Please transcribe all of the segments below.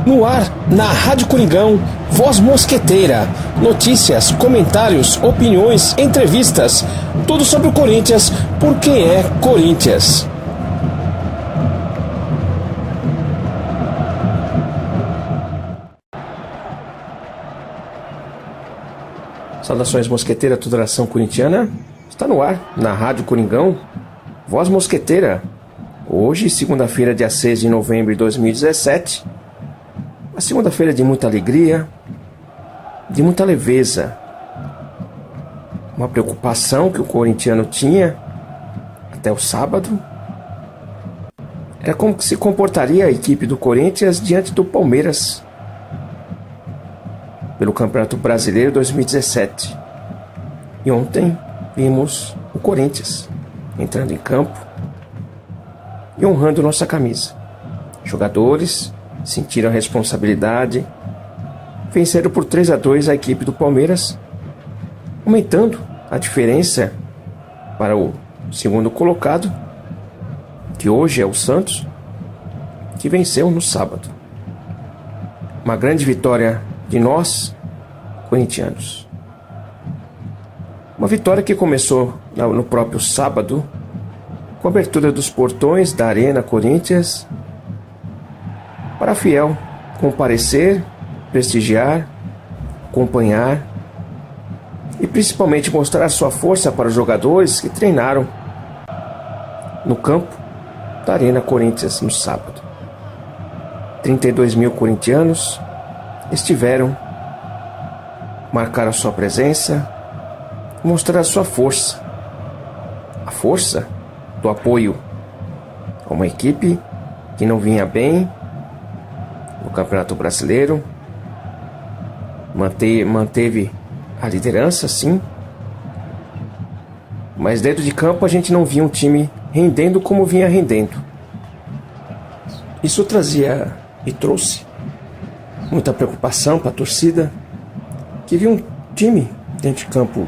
No ar, na Rádio Coringão, Voz Mosqueteira. Notícias, comentários, opiniões, entrevistas. Tudo sobre o Corinthians, por quem é Corinthians. Saudações mosqueteira, toda nação corintiana. Está no ar, na Rádio Coringão, Voz Mosqueteira. Hoje, segunda-feira, dia 6 de novembro de 2017. Uma segunda-feira de muita alegria, de muita leveza. Uma preocupação que o corintiano tinha até o sábado era como que se comportaria a equipe do Corinthians diante do Palmeiras pelo Campeonato Brasileiro 2017. E ontem vimos o Corinthians entrando em campo e honrando nossa camisa. Jogadores sentiram a responsabilidade, venceram por 3-2 a equipe do Palmeiras, aumentando a diferença para o segundo colocado, que hoje é o Santos, que venceu no sábado. Uma grande vitória de nós, corintianos. Uma vitória que começou no próprio sábado, com a abertura dos portões da Arena Corinthians, para a fiel comparecer, prestigiar, acompanhar e principalmente mostrar sua força para os jogadores que treinaram no campo da Arena Corinthians no sábado. 32 mil corintianos estiveram, marcaram sua presença, mostraram a sua força, a força do apoio a uma equipe que não vinha bem no Campeonato Brasileiro, manteve a liderança, sim, mas dentro de campo a gente não via um time rendendo como vinha rendendo. Isso trazia e trouxe muita preocupação para a torcida, que viu um time dentro de campo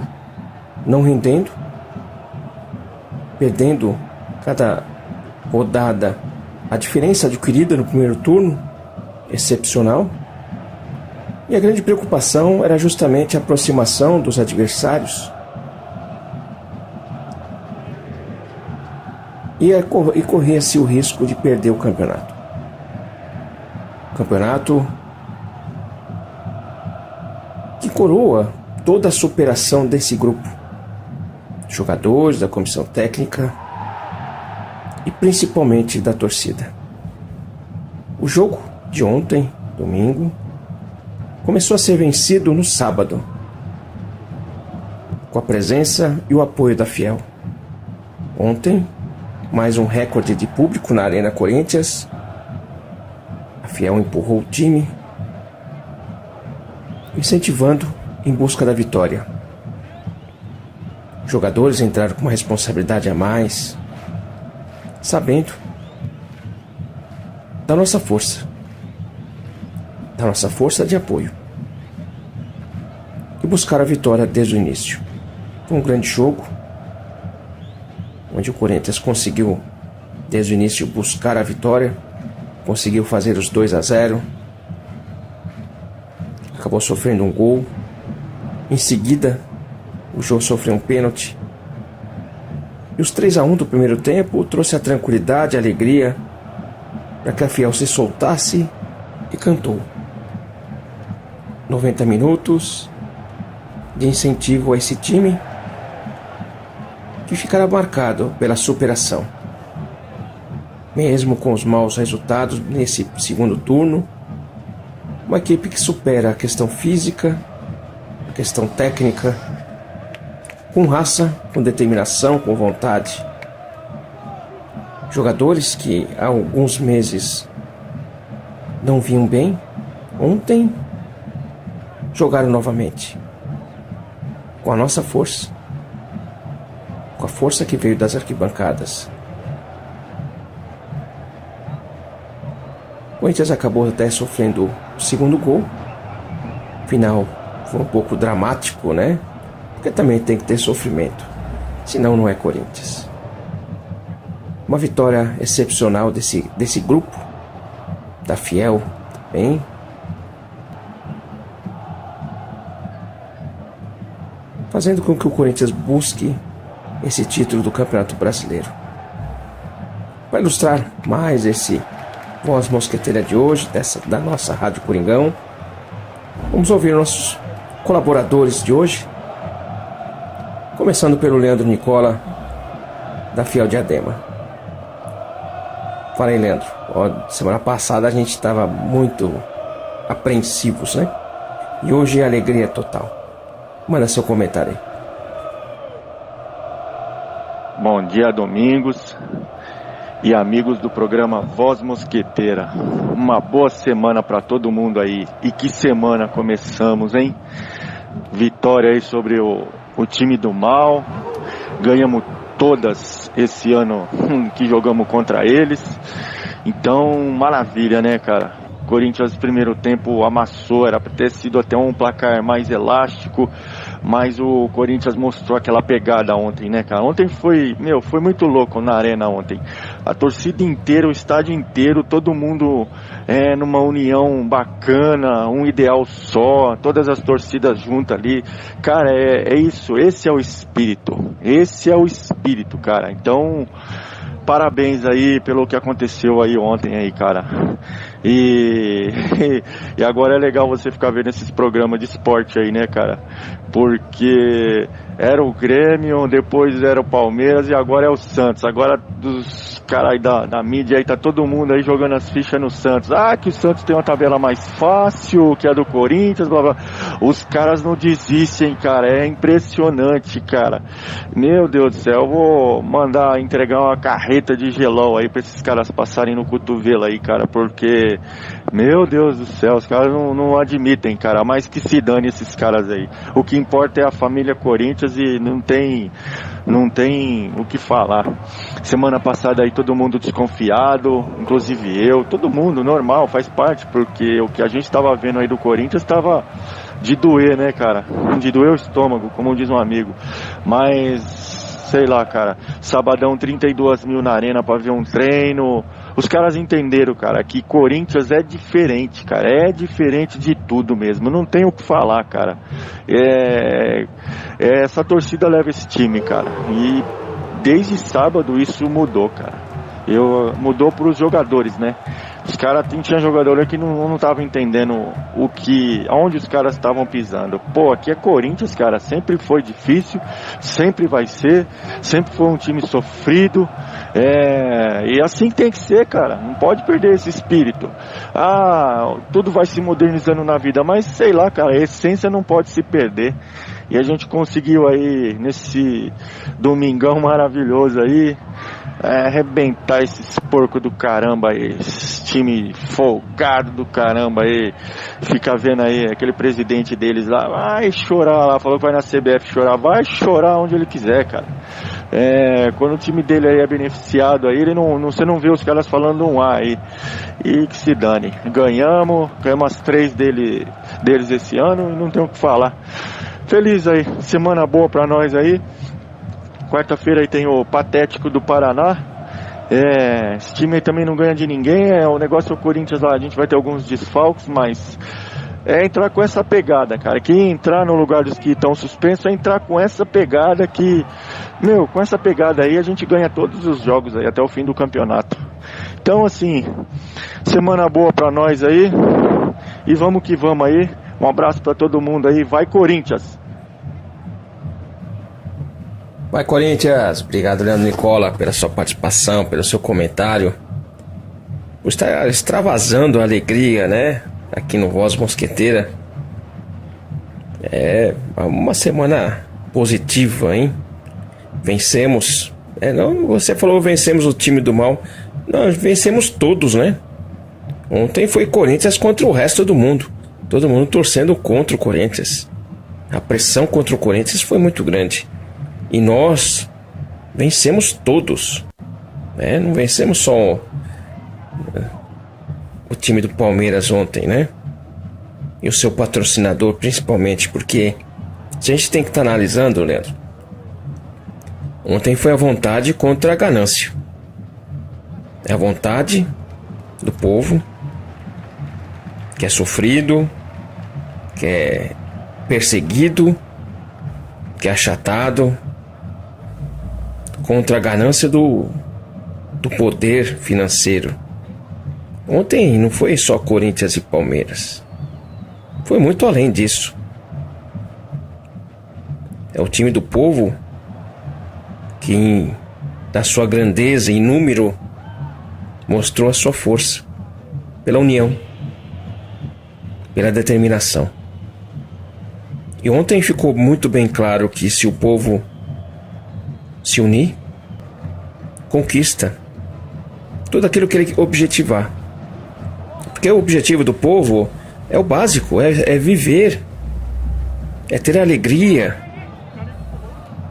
não rendendo, perdendo cada rodada a diferença adquirida no primeiro turno, excepcional. E a grande preocupação era justamente a aproximação dos adversários e corria-se o risco de perder o campeonato. O campeonato que coroa toda a superação desse grupo, jogadores, da comissão técnica e principalmente da torcida. O jogo de ontem, domingo, começou a ser vencido no sábado, com a presença e o apoio da fiel. Ontem, mais um recorde de público na Arena Corinthians. A fiel empurrou o time, incentivando em busca da vitória. Jogadores entraram com uma responsabilidade a mais, sabendo da nossa força de apoio, e buscaram a vitória desde o início. Foi um grande jogo, onde o Corinthians conseguiu desde o início buscar a vitória, conseguiu fazer os 2-0, acabou sofrendo um gol. Em seguida, o jogo sofreu um pênalti. E os 3-1 do primeiro tempo trouxe a tranquilidade, a alegria, para que a fiel se soltasse e cantou. 90 minutos de incentivo a esse time, que ficará marcado pela superação. Mesmo com os maus resultados nesse segundo turno, uma equipe que supera a questão física, a questão técnica, com raça, com determinação, com vontade. Jogadores que há alguns meses não vinham bem, ontem jogaram novamente, com a nossa força, com a força que veio das arquibancadas. O Corinthians acabou até sofrendo o segundo gol. Final foi um pouco dramático, né? Porque também tem que ter sofrimento, senão não é Corinthians. Uma vitória excepcional desse grupo, da fiel, hein? Fazendo com que o Corinthians busque esse título do Campeonato Brasileiro. Para ilustrar mais esse Voz Mosqueteira de hoje, da nossa Rádio Coringão, vamos ouvir nossos colaboradores de hoje, começando pelo Leandro Nicola, da Fiel Diadema. Fala aí, Leandro. Semana passada a gente estava muito apreensivos, né? E hoje é alegria total. Manda seu comentário aí. Bom dia, Domingos e amigos do programa Voz Mosqueteira. Uma boa semana para todo mundo aí. E que semana começamos, hein? Vitória aí sobre o time do mal. Ganhamos todas esse ano que jogamos contra eles. Então, maravilha, né, cara? Corinthians, primeiro tempo, amassou. Era para ter sido até um placar mais elástico, mas o Corinthians mostrou aquela pegada ontem, né, cara? Ontem foi muito louco na arena ontem. A torcida inteira, o estádio inteiro, todo mundo numa união bacana, um ideal só, todas as torcidas juntas ali. Cara, é isso, esse é o espírito. Esse é o espírito, cara. Então, parabéns aí pelo que aconteceu aí ontem aí, cara. E agora é legal você ficar vendo esses programas de esporte aí, né, cara? Porque era o Grêmio, depois era o Palmeiras e agora é o Santos. Agora dos caras aí da mídia aí, tá todo mundo aí jogando as fichas no Santos. Ah, que o Santos tem uma tabela mais fácil, que a do Corinthians, blá blá. Os caras não desistem, cara. É impressionante, cara. Meu Deus do céu, eu vou mandar entregar uma carreta de gelol aí pra esses caras passarem no cotovelo aí, cara, porque, meu Deus do céu, os caras não admitem, cara, mas que se dane esses caras aí. O que importa é a família Corinthians e não tem o que falar. Semana passada aí todo mundo desconfiado, inclusive eu, todo mundo, normal, faz parte, porque o que a gente tava vendo aí do Corinthians tava de doer, né, cara? De doer o estômago, como diz um amigo. Mas, sei lá, cara, sabadão 32 mil na arena pra ver um treino. Os caras entenderam, cara, que Corinthians é diferente, cara, é diferente de tudo mesmo, não tem o que falar, cara. Essa torcida leva esse time, cara, e desde sábado isso mudou, cara. Mudou pros jogadores, né? Os caras tinha jogador que não tava entendendo aonde os caras estavam pisando. Pô, aqui é Corinthians, cara, sempre foi difícil, sempre vai ser, sempre foi um time sofrido, e assim tem que ser, cara, não pode perder esse espírito. Tudo vai se modernizando na vida, mas sei lá, cara, a essência não pode se perder. E a gente conseguiu aí, nesse domingão maravilhoso aí, arrebentar esses porcos do caramba aí, esse time folgado do caramba aí, fica vendo aí aquele presidente deles lá, vai chorar lá, falou que vai na CBF chorar, vai chorar onde ele quiser, cara. Quando o time dele aí é beneficiado aí, você não vê os caras falando um A aí, e que se dane, ganhamos as 3 deles esse ano e não tem o que falar. Feliz aí, semana boa pra nós aí. Quarta-feira aí tem o Patético do Paraná. Esse time aí também não ganha de ninguém. O negócio é o Corinthians lá, a gente vai ter alguns desfalques, mas entrar com essa pegada, cara. Quem entrar no lugar dos que estão suspensos é entrar com essa pegada que, com essa pegada aí a gente ganha todos os jogos aí até o fim do campeonato. Então, assim, semana boa pra nós aí. E vamos que vamos aí. Um abraço pra todo mundo aí. Vai, Corinthians! Vai, Corinthians! Obrigado, Leandro Nicola, pela sua participação, pelo seu comentário. Por estar extravasando a alegria, né? Aqui no Voz Mosqueteira. Uma semana positiva, hein? Vencemos. Você falou vencemos o time do mal. Nós vencemos todos, né? Ontem foi Corinthians contra o resto do mundo. Todo mundo torcendo contra o Corinthians. A pressão contra o Corinthians foi muito grande. E nós vencemos todos. Não vencemos só o time do Palmeiras ontem, né? E o seu patrocinador, principalmente, porque se a gente tem que estar analisando, Leandro, ontem foi a vontade contra a ganância. É a vontade do povo que é sofrido, que é perseguido, que é achatado, contra a ganância do poder financeiro. Ontem não foi só Corinthians e Palmeiras, foi muito além disso. É o time do povo que, na sua grandeza e número, mostrou a sua força pela união, pela determinação. E ontem ficou muito bem claro que se o povo se unir, conquista tudo aquilo que ele objetivar. Porque o objetivo do povo é o básico, é viver, é ter alegria,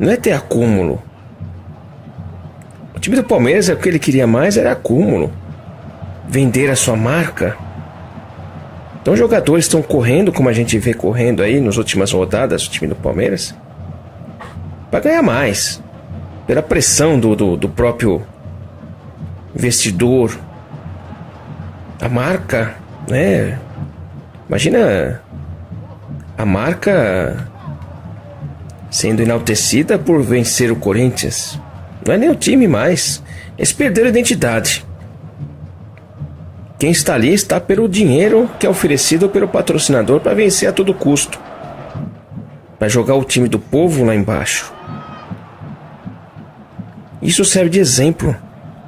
não é ter acúmulo. O time do Palmeiras, o que ele queria mais era acúmulo, vender a sua marca. Então os jogadores estão correndo, como a gente vê correndo aí nas últimas rodadas, o time do Palmeiras, para ganhar mais, pela pressão do próprio investidor. A marca, né? Imagina a marca sendo enaltecida por vencer o Corinthians. Não é nem o time mais, eles perderam a identidade. Quem está ali está pelo dinheiro que é oferecido pelo patrocinador para vencer a todo custo, para jogar o time do povo lá embaixo. Isso serve de exemplo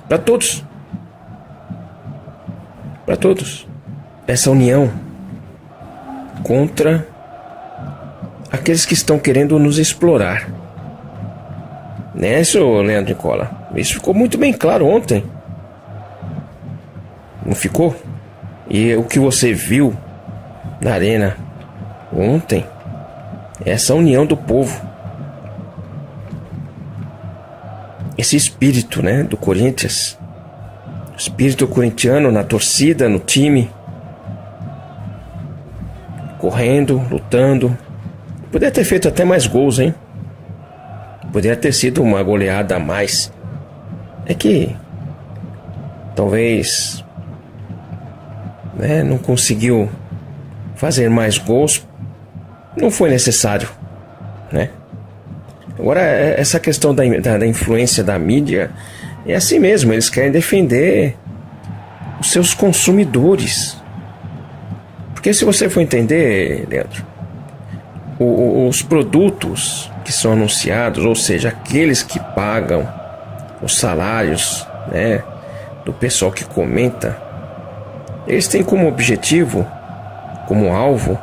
para todos. Para todos. Essa união contra aqueles que estão querendo nos explorar. Né, seu Leandro Nicola? Isso ficou muito bem claro ontem. Não ficou? E o que você viu na arena ontem, essa união do povo, esse espírito, né, do Corinthians, o espírito corintiano na torcida, no time, correndo, lutando. Poderia ter feito até mais gols, hein? Poderia ter sido uma goleada a mais. É que talvez, né, não conseguiu fazer mais gols. Não foi necessário, né? Agora, essa questão da influência da mídia é assim mesmo. Eles querem defender os seus consumidores. Porque se você for entender, Leandro, os produtos que são anunciados, ou seja, aqueles que pagam os salários, né, do pessoal que comenta, eles têm como objetivo, como alvo,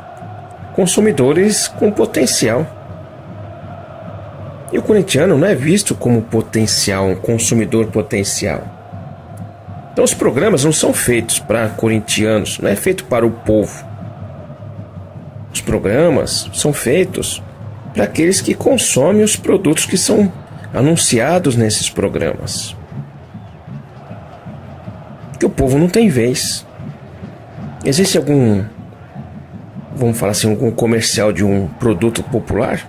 consumidores com potencial. E o corintiano não é visto como potencial, um consumidor potencial. Então os programas não são feitos para corintianos, não é feito para o povo. Os programas são feitos para aqueles que consomem os produtos que são anunciados nesses programas. Que o povo não tem vez. Existe algum, vamos falar assim, algum comercial de um produto popular?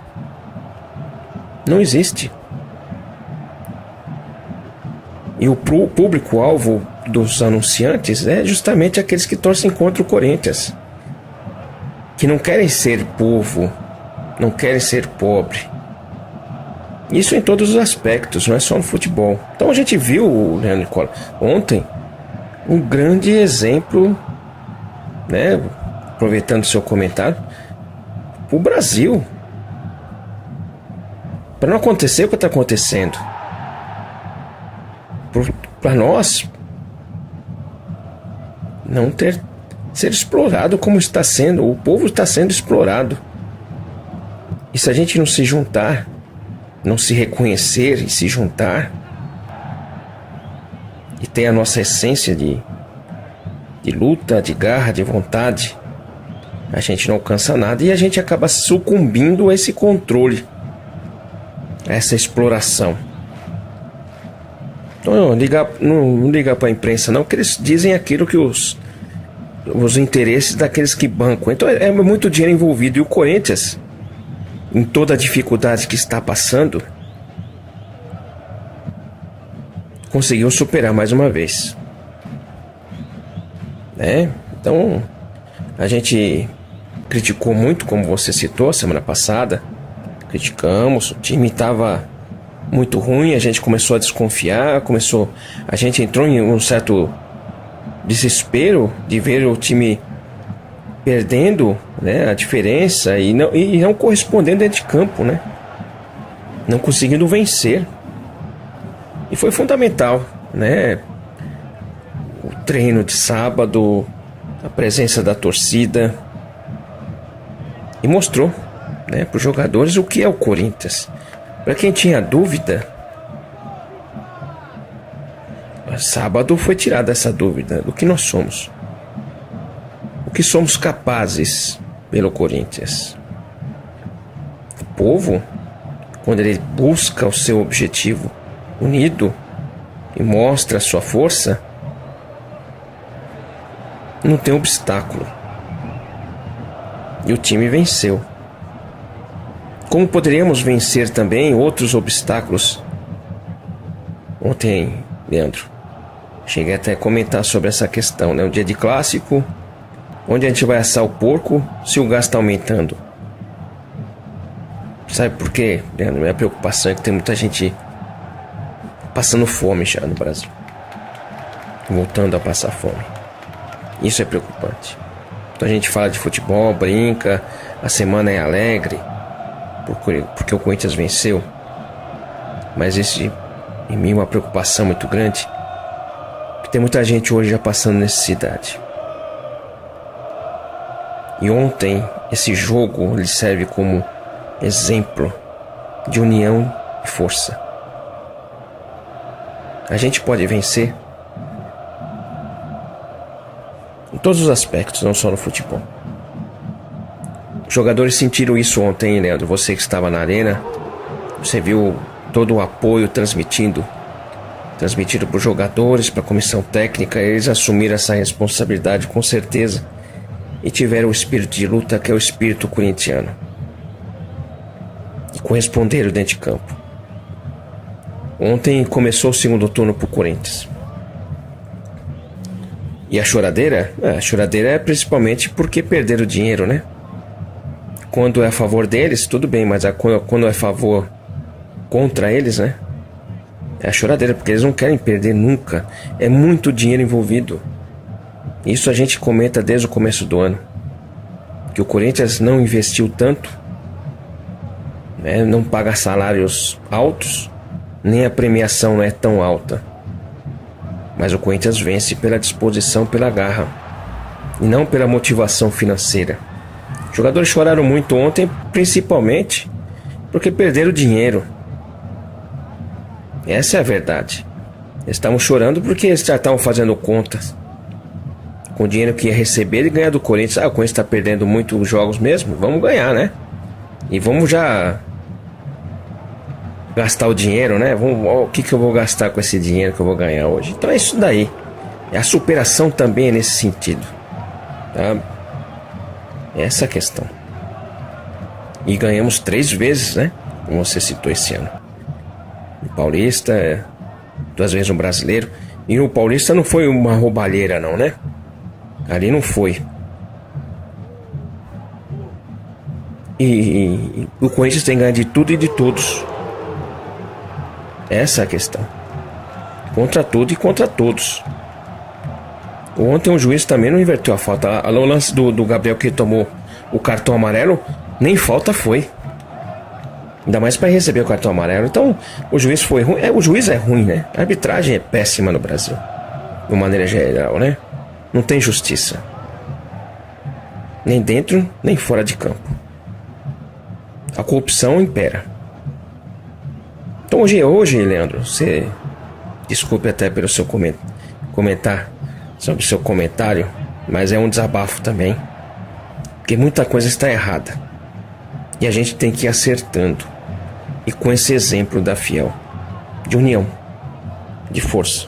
Não existe. E o público-alvo dos anunciantes é justamente aqueles que torcem contra o Corinthians, que não querem ser povo, não querem ser pobre. Isso em todos os aspectos, não é só no futebol. Então a gente viu, Leandro Nicola, ontem, um grande exemplo, né, aproveitando o seu comentário, o Brasil. Para não acontecer o que está acontecendo, para nós não ser explorado como está sendo, o povo está sendo explorado. E se a gente não se juntar, não se reconhecer e se juntar, e ter a nossa essência de luta, de garra, de vontade, a gente não alcança nada e a gente acaba sucumbindo a esse controle, a essa exploração. Então não liga para a imprensa não, que eles dizem aquilo que os interesses daqueles que bancam. Então é muito dinheiro envolvido. E o Corinthians, em toda a dificuldade que está passando, conseguiu superar mais uma vez, né? Então A gente criticou muito, como você citou, semana passada. Criticamos, o time estava muito ruim, a gente começou a desconfiar, a gente entrou em um certo desespero de ver o time perdendo, né, a diferença e não correspondendo dentro de campo, né? Não conseguindo vencer. E foi fundamental, né? O treino de sábado, a presença da torcida, e mostrou, né, para os jogadores o que é o Corinthians. Para quem tinha dúvida, sábado foi tirada essa dúvida do que nós somos, o que somos capazes pelo Corinthians. O povo, quando ele busca o seu objetivo unido e mostra a sua força, não tem obstáculo. E o time venceu. Como poderíamos vencer também outros obstáculos? Ontem, Leandro, cheguei até a comentar sobre essa questão, né? Um dia de clássico, onde a gente vai assar o porco se o gás está aumentando. Sabe por quê, Leandro? Minha preocupação é que tem muita gente passando fome já no Brasil, voltando a passar fome. Isso é preocupante. Então a gente fala de futebol, brinca, a semana é alegre, porque o Corinthians venceu. Mas esse, em mim, é uma preocupação muito grande, que tem muita gente hoje já passando necessidade. E ontem, esse jogo, ele serve como exemplo de união e força. A gente pode vencer em todos os aspectos, não só no futebol. Os jogadores sentiram isso ontem, Leandro. Você que estava na arena, você viu todo o apoio transmitido para os jogadores, para a comissão técnica. Eles assumiram essa responsabilidade com certeza e tiveram o espírito de luta, que é o espírito corintiano, e corresponderam dentro de campo. Ontem começou o segundo turno para o Corinthians. E a choradeira? A choradeira é principalmente porque perderam dinheiro, né? Quando é a favor deles, tudo bem, mas quando é a favor contra eles, né? É a choradeira, porque eles não querem perder nunca. É muito dinheiro envolvido. Isso a gente comenta desde o começo do ano, que o Corinthians não investiu tanto, né? Não paga salários altos, nem a premiação não é tão alta. Mas o Corinthians vence pela disposição, pela garra, e não pela motivação financeira. Os jogadores choraram muito ontem, principalmente porque perderam dinheiro. Essa é a verdade. Eles estavam chorando porque eles já estavam fazendo contas com o dinheiro que ia receber e ganhar do Corinthians. O Corinthians está perdendo muitos jogos mesmo, vamos ganhar, né? E vamos já gastar o dinheiro, né? O que eu vou gastar com esse dinheiro que eu vou ganhar hoje? Então é isso daí. A superação também é nesse sentido, tá? Essa é a questão. E ganhamos 3 vezes, né? Como você citou esse ano. O Paulista, 2 vezes no Brasileiro. E o Paulista não foi uma roubalheira não, né? Ali não foi. E o Corinthians tem ganho de tudo e de todos. Essa é a questão. Contra tudo e contra todos. Ontem o juiz também não inverteu a falta. O lance do Gabriel, que tomou o cartão amarelo, nem falta foi. Ainda mais para receber o cartão amarelo. Então o juiz foi ruim. O juiz é ruim, né? A arbitragem é péssima no Brasil, de maneira geral, né? Não tem justiça, nem dentro nem fora de campo. A corrupção impera. Então hoje, Leandro, você desculpe até pelo seu comentar sobre o seu comentário, mas é um desabafo também, porque muita coisa está errada e a gente tem que ir acertando, e com esse exemplo da Fiel, de união, de força.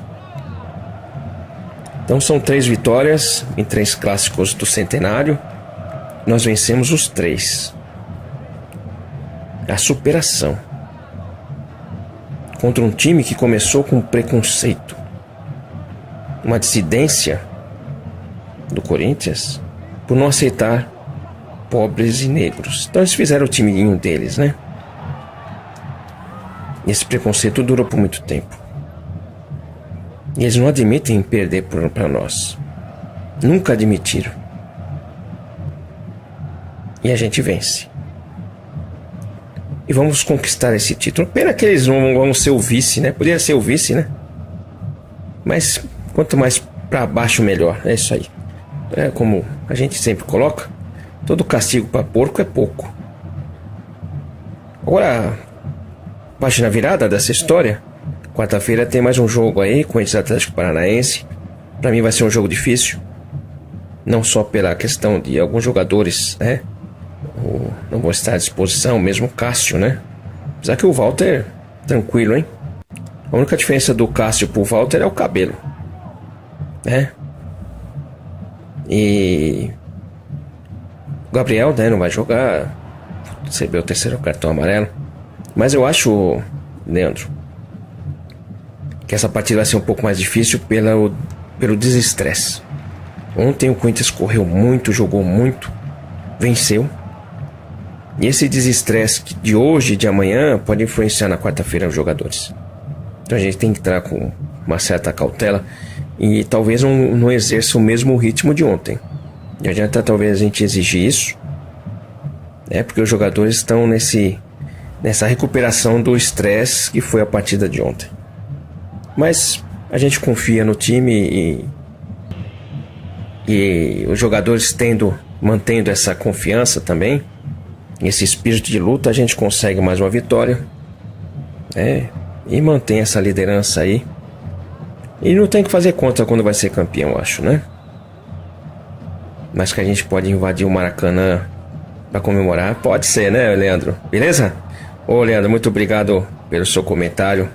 Então são 3 vitórias em 3 clássicos do centenário. Nós vencemos os 3. A superação contra um time que começou com preconceito, uma dissidência do Corinthians, por não aceitar pobres e negros. Então eles fizeram o timinho deles, né? E esse preconceito durou por muito tempo. E eles não admitem perder para nós. Nunca admitiram. E a gente vence. E vamos conquistar esse título. Pena que eles não vão ser o vice, né? Poderia ser o vice, né? Mas quanto mais para baixo, melhor. É isso aí. É como a gente sempre coloca. Todo castigo para porco é pouco. Agora, página virada dessa história. Quarta-feira tem mais um jogo aí com o Atlético Paranaense. Para mim vai ser um jogo difícil. Não só pela questão de alguns jogadores, né? Não vou estar à disposição, mesmo o Cássio, né? Apesar que o Walter, tranquilo, hein? A única diferença do Cássio pro Walter é o cabelo, né? E o Gabriel, né, não vai jogar. Recebeu o terceiro cartão amarelo. Mas eu acho, Leandro, que essa partida vai ser um pouco mais difícil pelo desestresse. Ontem o Corinthians correu muito, jogou muito, venceu. E esse desestresse de hoje e de amanhã pode influenciar na quarta-feira os jogadores. Então a gente tem que entrar com uma certa cautela e talvez não exerça o mesmo ritmo de ontem. Não adianta talvez a gente exigir isso, né? Porque os jogadores estão nessa recuperação do estresse que foi a partida de ontem. Mas a gente confia no time e os jogadores mantendo essa confiança também, esse espírito de luta, a gente consegue mais uma vitória, né? E mantém essa liderança aí. E não tem que fazer conta quando vai ser campeão, acho, né? Mas que a gente pode invadir o Maracanã para comemorar, pode ser, né, Leandro? Beleza? Ô, Leandro, muito obrigado pelo seu comentário.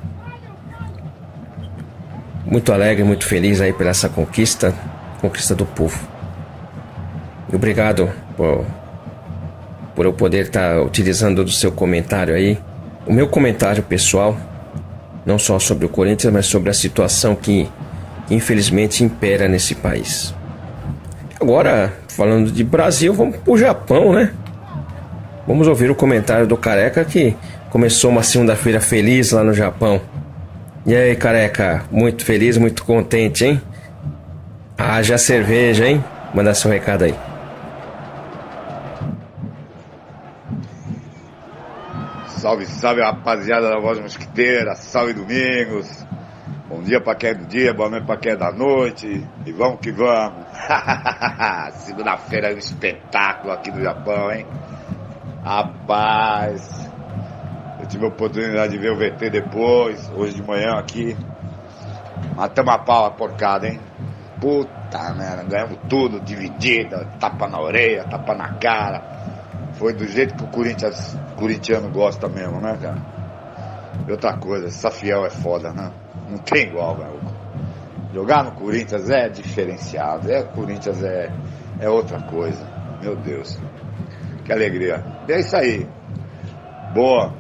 Muito alegre, muito feliz aí pela essa conquista do povo. E obrigado por eu poder estar utilizando do seu comentário aí, o meu comentário pessoal, não só sobre o Corinthians, mas sobre a situação que infelizmente impera nesse país. Agora, falando de Brasil, vamos pro Japão, né? Vamos ouvir o comentário do Careca, que começou uma segunda-feira feliz lá no Japão. E aí, Careca, muito feliz, muito contente, hein? Haja cerveja, hein? Manda seu recado aí. Salve, salve, rapaziada da Voz Mosquiteira. Salve, Domingos. Bom dia pra quem é do dia, boa noite pra quem é da noite. E vamos que vamos. Segunda-feira é um espetáculo aqui no Japão, hein? Rapaz, eu tive a oportunidade de ver o VT depois, hoje de manhã aqui. Matamos a pau a porcada, hein? Puta merda, ganhamos tudo, dividida, tapa na orelha, tapa na cara. Foi do jeito que o corintiano gosta mesmo, né, cara? E outra coisa, essa fiel é foda, né? Não tem igual, velho. Jogar no Corinthians é diferenciado. Corinthians é outra coisa. Meu Deus. Que alegria. E é isso aí. Boa.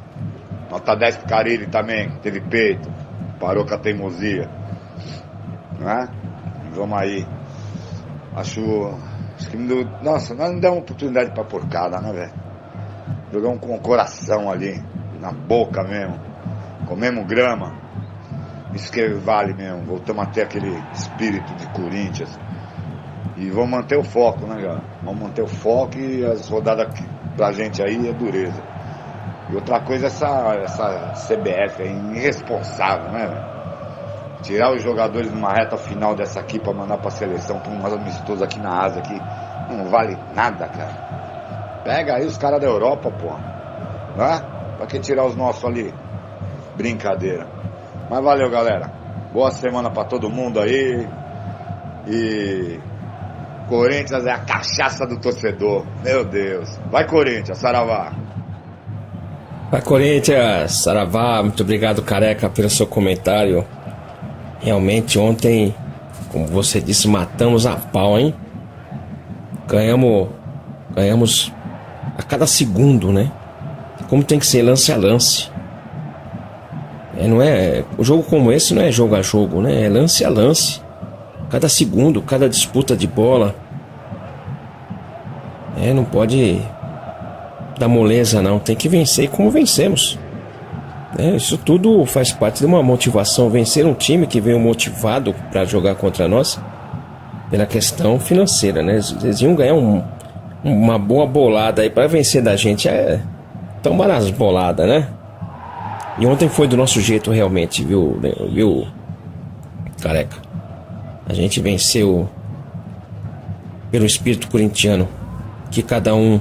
Nota 10 pro Carille também. Teve peito. Parou com a teimosia. Né? Vamos aí. Acho que nossa, nós não demos oportunidade pra porcada, né, velho? Jogamos com o coração ali, na boca mesmo. Comemos grama. Isso que vale mesmo. Voltamos a ter aquele espírito de Corinthians. E vamos manter o foco, né, galera? Vamos manter o foco e as rodadas pra gente aí é dureza. E outra coisa, essa CBF é irresponsável, né, velho? Tirar os jogadores numa reta final dessa aqui pra mandar pra seleção, pra umas amistosos aqui na Ásia, aqui, não vale nada, cara. Pega aí os caras da Europa, pô. Né? Pra que tirar os nossos ali? Brincadeira. Mas valeu, galera. Boa semana pra todo mundo aí. E Corinthians é a cachaça do torcedor. Meu Deus. Vai, Corinthians, saravá. Vai, Corinthians, saravá. Muito obrigado, Careca, pelo seu comentário. Realmente ontem, como você disse, matamos a pau, hein? Ganhamos a cada segundo, né? Como tem que ser lance a lance. Não é, um jogo como esse não é jogo a jogo, né? É lance a lance. Cada segundo, cada disputa de bola. Não pode dar moleza não, tem que vencer como vencemos. Isso tudo faz parte de uma motivação. Vencer um time que veio motivado para jogar contra nós pela questão financeira, né? Eles iam ganhar uma boa bolada aí para vencer da gente. Tomar as boladas, né? E ontem foi do nosso jeito realmente, viu, Careca? A gente venceu pelo espírito corintiano que cada um,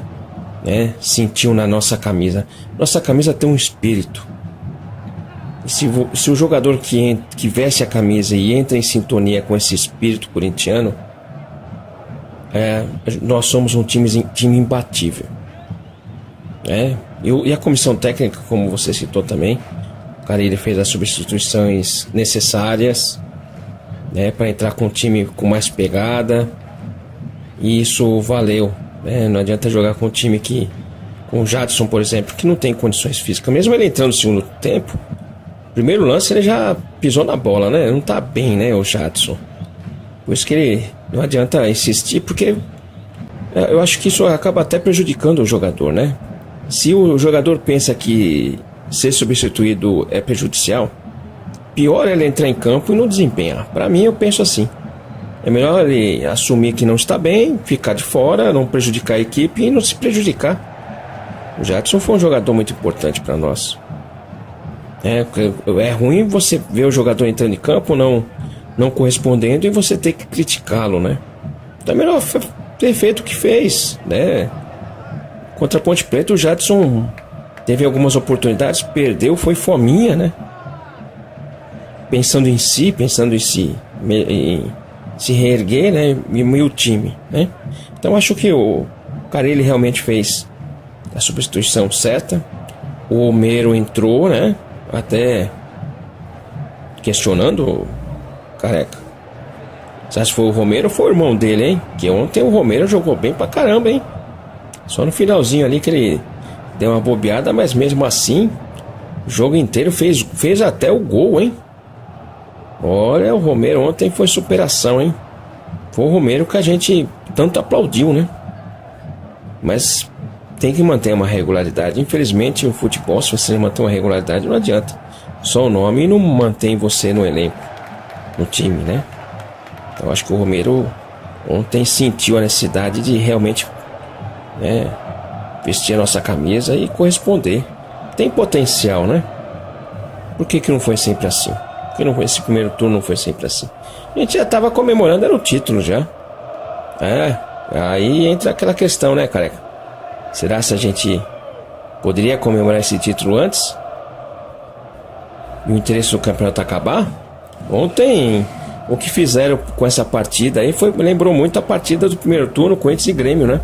né, sentiu na nossa camisa. Nossa camisa tem um espírito. E se o jogador que veste a camisa e entra em sintonia com esse espírito corintiano, nós somos um time imbatível. E a comissão técnica, como você citou também, o Carille fez as substituições necessárias, né, para entrar com um time com mais pegada, e isso valeu. Não adianta jogar com um time com o Jadson, por exemplo, que não tem condições físicas. Mesmo ele entrando no segundo tempo, primeiro lance ele já pisou na bola, né? Não tá bem, né, o Jadson. Por isso que ele não adianta insistir, porque eu acho que isso acaba até prejudicando o jogador, né? Se o jogador pensa que ser substituído é prejudicial, pior é ele entrar em campo e não desempenhar. Para mim, eu penso assim. É melhor ele assumir que não está bem, ficar de fora, não prejudicar a equipe e não se prejudicar. O Jadson foi um jogador muito importante para nós. É ruim você ver o jogador entrando em campo não correspondendo e você ter que criticá-lo, né? Então é melhor ter feito o que fez, né? Contra a Ponte Preta, o Jadson teve algumas oportunidades, perdeu, foi fominha, né? Pensando em si, em se reerguer, né? E o time, né? Então acho que o Carille realmente fez a substituição certa. O Homero entrou, né? Até questionando o Careca. Você acha que foi o Romero ou foi o irmão dele, hein? Que ontem o Romero jogou bem pra caramba, hein? Só no finalzinho ali que ele deu uma bobeada, mas mesmo assim, o jogo inteiro fez até o gol, hein? Olha, o Romero ontem foi superação, hein? Foi o Romero que a gente tanto aplaudiu, né? Mas tem que manter uma regularidade. Infelizmente, o futebol, se você não manter uma regularidade, não adianta. Só o nome não mantém você no elenco, no time, né? Então, acho que o Romero ontem sentiu a necessidade de realmente, né, vestir a nossa camisa e corresponder. Tem potencial, né? Por que não foi sempre assim? Por que esse primeiro turno não foi sempre assim? A gente já estava comemorando, era o título já. Aí entra aquela questão, né, Careca? Será se a gente poderia comemorar esse título antes? E o interesse do campeonato acabar? Ontem, o que fizeram com essa partida aí lembrou muito a partida do primeiro turno, Corinthians e Grêmio, né?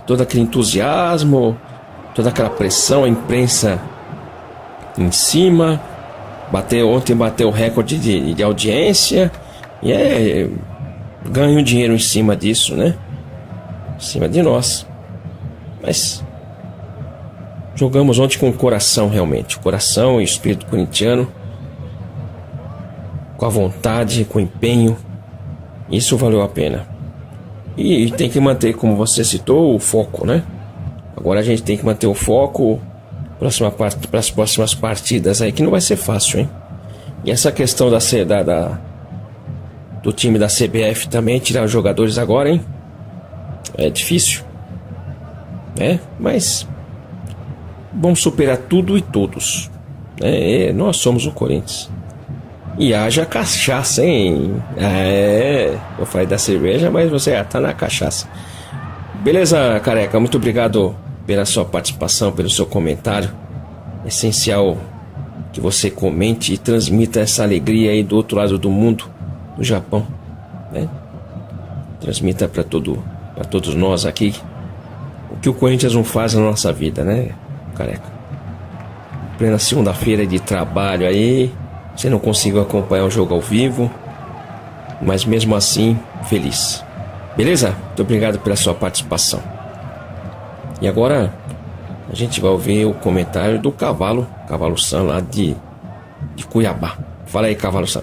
Todo aquele entusiasmo, toda aquela pressão, a imprensa em cima. Ontem bateu o recorde de audiência. E ganham dinheiro em cima disso, né? Em cima de nós. Mas jogamos ontem com o coração, realmente. O coração e o espírito corintiano, com a vontade, com o empenho. Isso valeu a pena. E tem que manter, como você citou, o foco, né? Agora a gente tem que manter o foco para as próximas partidas aí, que não vai ser fácil, hein? E essa questão do time da CBF também, tirar os jogadores agora, hein? É difícil, né? Mas vamos superar tudo e todos, né? Nós somos o Corinthians. E haja cachaça, hein? Eu falei da cerveja, mas você já tá na cachaça. Beleza, Careca? Muito obrigado pela sua participação, pelo seu comentário. É essencial que você comente e transmita essa alegria aí do outro lado do mundo, do Japão, né? Transmita para todos nós aqui o que o Corinthians não faz na nossa vida, né, Careca? Plena segunda-feira de trabalho aí, você não conseguiu acompanhar o jogo ao vivo, mas mesmo assim, feliz. Beleza? Muito obrigado pela sua participação. E agora a gente vai ouvir o comentário do Cavalo San lá de Cuiabá. Fala aí, Cavalo San.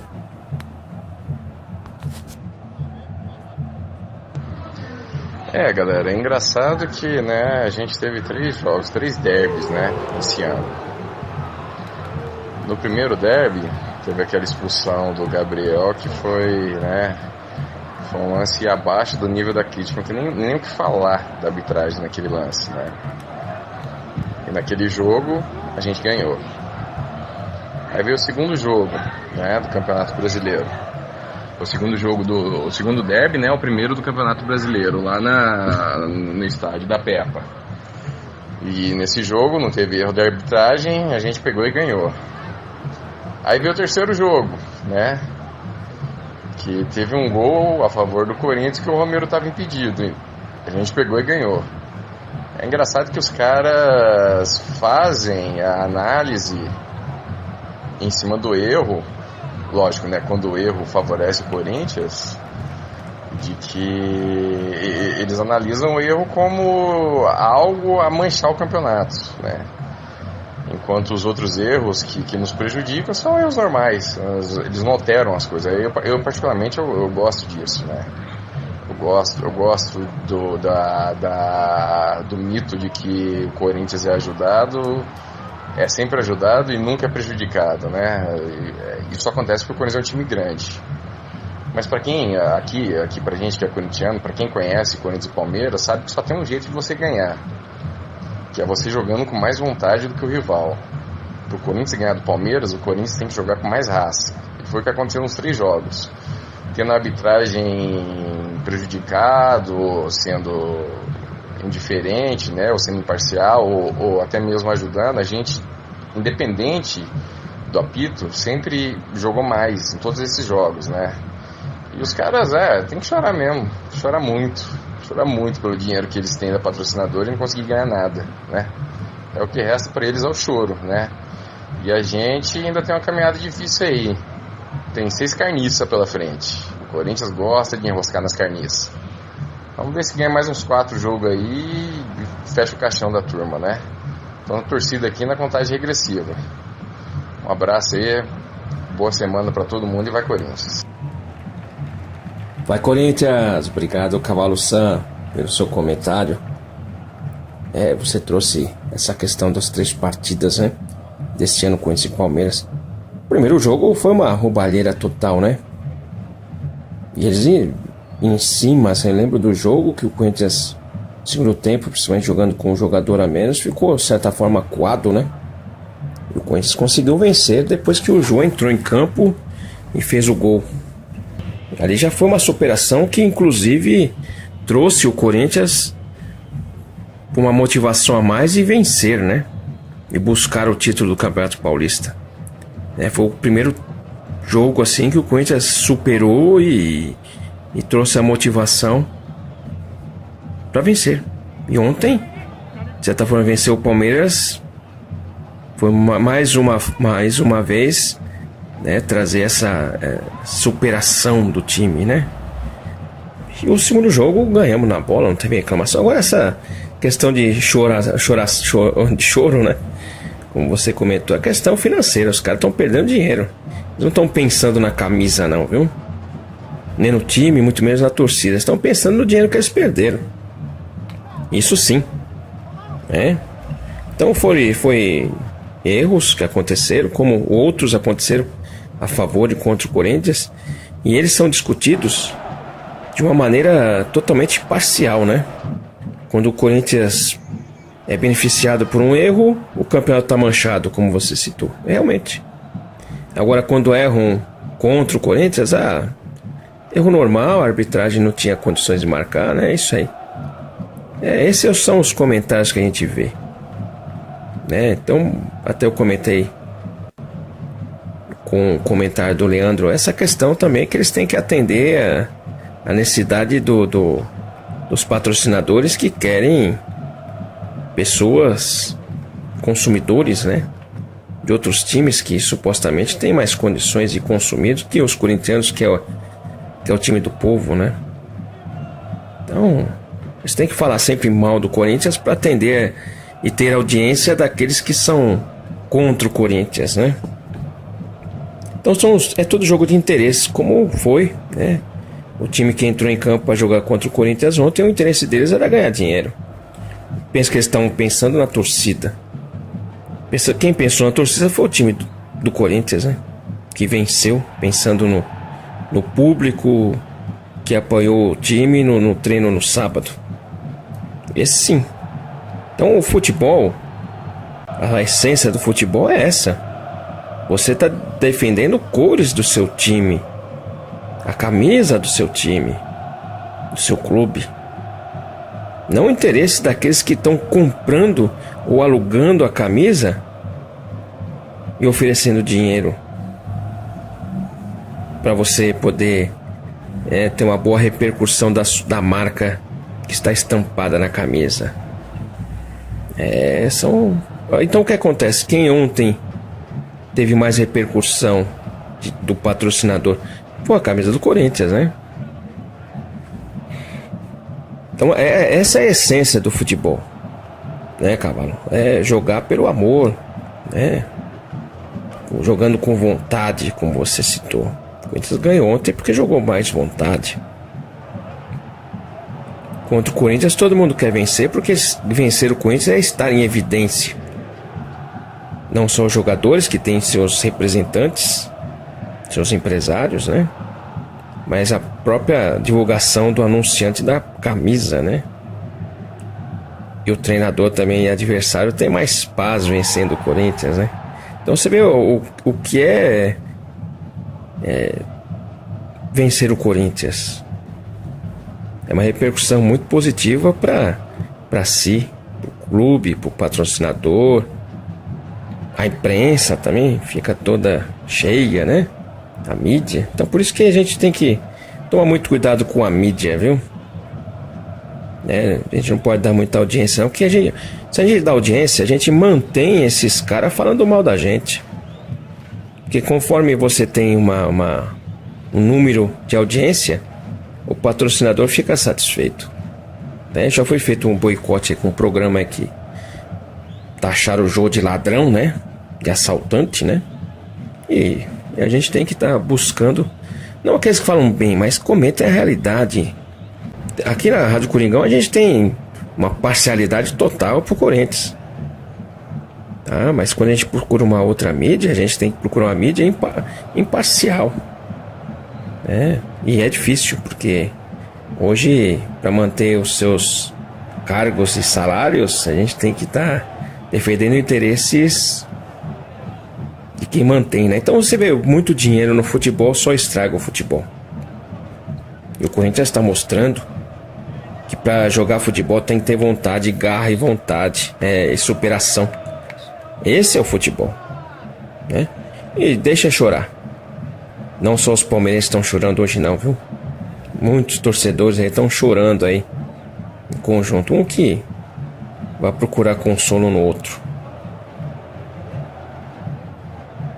Galera, é engraçado que, né, a gente teve 3 jogos, 3 derbys, né, esse ano. No primeiro derby, teve aquela expulsão do Gabriel que foi, né, foi um lance abaixo do nível da crítica, não tem nem o que falar da arbitragem naquele lance, né. E naquele jogo, a gente ganhou. Aí veio o segundo jogo, né, do Campeonato Brasileiro. O segundo derby, né, o primeiro do Campeonato Brasileiro, lá no estádio da Peppa. E nesse jogo não teve erro de arbitragem, a gente pegou e ganhou. Aí veio o terceiro jogo, né, que teve um gol a favor do Corinthians que o Romero estava impedido. E a gente pegou e ganhou. É engraçado que os caras fazem a análise em cima do erro, lógico, né, quando o erro favorece o Corinthians, de que eles analisam o erro como algo a manchar o campeonato, né? Enquanto os outros erros que nos prejudicam são erros normais, eles não alteram as coisas. Eu particularmente, eu gosto disso, né? Eu gosto do mito de que o Corinthians é sempre ajudado e nunca é prejudicado, né? Isso acontece porque o Corinthians é um time grande. Mas para quem, aqui pra gente que é corintiano, para quem conhece Corinthians e Palmeiras, sabe que só tem um jeito de você ganhar, que é você jogando com mais vontade do que o rival. Para o Corinthians ganhar do Palmeiras, o Corinthians tem que jogar com mais raça. E foi o que aconteceu nos 3 jogos. Tendo a arbitragem prejudicado, sendo indiferente, né, ou sendo imparcial, ou até mesmo ajudando, a gente, independente do apito, sempre jogou mais em todos esses jogos, né? E os caras, tem que chorar mesmo, chorar muito pelo dinheiro que eles têm da patrocinadora e não conseguir ganhar nada, né? É o que resta para eles é o choro, né? E a gente ainda tem uma caminhada difícil aí. Tem 6 carniças pela frente. O Corinthians gosta de enroscar nas carniças. Vamos ver se ganha mais uns 4 jogos aí e fecha o caixão da turma, né? Então, a torcida aqui na contagem regressiva. Um abraço aí, boa semana para todo mundo e vai Corinthians. Vai Corinthians! Obrigado, Cavalo Sam, pelo seu comentário. Você trouxe essa questão das 3 partidas, né? Deste ano, Corinthians e Palmeiras. O primeiro jogo foi uma roubalheira total, né? E eles em cima, assim, eu lembro do jogo que o Corinthians, no segundo tempo, principalmente jogando com um jogador a menos, ficou de certa forma acuado, né? E o Corinthians conseguiu vencer depois que o João entrou em campo e fez o gol. Ali já foi uma superação que inclusive trouxe o Corinthians para uma motivação a mais e vencer, né? E buscar o título do Campeonato Paulista. Foi o primeiro jogo assim que o Corinthians superou e trouxe a motivação para vencer. E ontem, de certa forma, venceu o Palmeiras. Foi mais uma vez, né, trazer essa superação do time, né? E o segundo jogo ganhamos na bola, não teve reclamação. Agora essa questão de choro, né? Como você comentou, a questão financeira, os caras estão perdendo dinheiro. Eles não estão pensando na camisa não, viu? Nem no time, muito menos na torcida. Eles estão pensando no dinheiro que eles perderam. Isso sim. Então foi erros que aconteceram, como outros aconteceram a favor e contra o Corinthians, e eles são discutidos de uma maneira totalmente parcial, né? Quando o Corinthians é beneficiado por um erro, o campeonato está manchado, como você citou. Realmente. Agora, quando erram contra o Corinthians, erro normal, a arbitragem não tinha condições de marcar, né? É isso aí. Esses são os comentários que a gente vê, né? Então, até eu comentei com o comentário do Leandro, essa questão também que eles têm que atender a necessidade dos patrocinadores que querem pessoas, consumidores, né, de outros times que supostamente têm mais condições de consumir do que os corintianos, que é o time do povo, né? Então, eles têm que falar sempre mal do Corinthians para atender e ter audiência daqueles que são contra o Corinthians, né? Então é todo jogo de interesse, como foi, né? O time que entrou em campo para jogar contra o Corinthians ontem, o interesse deles era ganhar dinheiro. Penso que eles estão pensando na torcida. Quem pensou na torcida foi o time do Corinthians, né? Que venceu, pensando no público que apoiou o time no treino no sábado. Esse sim. Então o futebol, a essência do futebol é essa. Você está defendendo cores do seu time, a camisa do seu time, do seu clube. Não o interesse daqueles que estão comprando ou alugando a camisa e oferecendo dinheiro para você poder ter uma boa repercussão da marca que está estampada na camisa. Então o que acontece? Quem ontem teve mais repercussão do patrocinador foi a camisa do Corinthians, né? Então essa é a essência do futebol, né, Cavalo? É jogar pelo amor, né? Jogando com vontade, como você citou. O Corinthians ganhou ontem porque jogou mais vontade. Contra o Corinthians todo mundo quer vencer, porque vencer o Corinthians é estar em evidência. Não só os jogadores que têm seus representantes, seus empresários, né? Mas a própria divulgação do anunciante da camisa, né? E o treinador também, adversário, tem mais paz vencendo o Corinthians, né? Então você vê o que é vencer o Corinthians. É uma repercussão muito positiva para si, para o clube, para o patrocinador. A imprensa também fica toda cheia, né? A mídia. Então por isso que a gente tem que tomar muito cuidado com a mídia, viu? A gente não pode dar muita audiência não, porque se a gente dá audiência, a gente mantém esses caras falando mal da gente. Porque conforme você tem um número de audiência, o patrocinador fica satisfeito, né? Já foi feito um boicote com um programa que taxaram o Jô de ladrão, né? De assaltante, né? E a gente tem que estar buscando, não aqueles que falam bem, mas comentem a realidade. Aqui na Rádio Coringão a gente tem uma parcialidade total pro Corinthians, tá? Mas quando a gente procura uma outra mídia, a gente tem que procurar uma mídia imparcial, né? E é difícil, porque hoje, para manter os seus cargos e salários, a gente tem que estar defendendo interesses de quem mantém, né? Então você vê muito dinheiro no futebol, só estraga o futebol. E o Corinthians está mostrando que para jogar futebol tem que ter vontade, garra e vontade, e superação. Esse é o futebol, né? E deixa chorar. Não só os palmeirenses estão chorando hoje não, viu? Muitos torcedores aí estão chorando aí em conjunto. Um que vai procurar consolo no outro.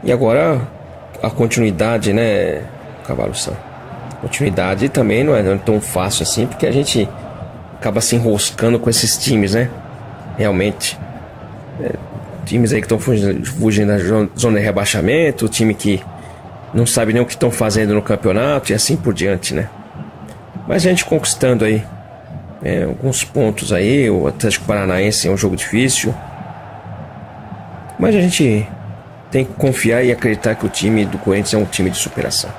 E agora a continuidade, né, Cavalo São? Continuidade também não é tão fácil assim, porque a gente acaba se enroscando com esses times, né? Realmente. Times aí que estão fugindo da zona de rebaixamento, time que não sabe nem o que estão fazendo no campeonato e assim por diante, né? Mas a gente conquistando aí alguns pontos aí. O Atlético Paranaense é um jogo difícil, mas a gente tem que confiar e acreditar que o time do Corinthians é um time de superação.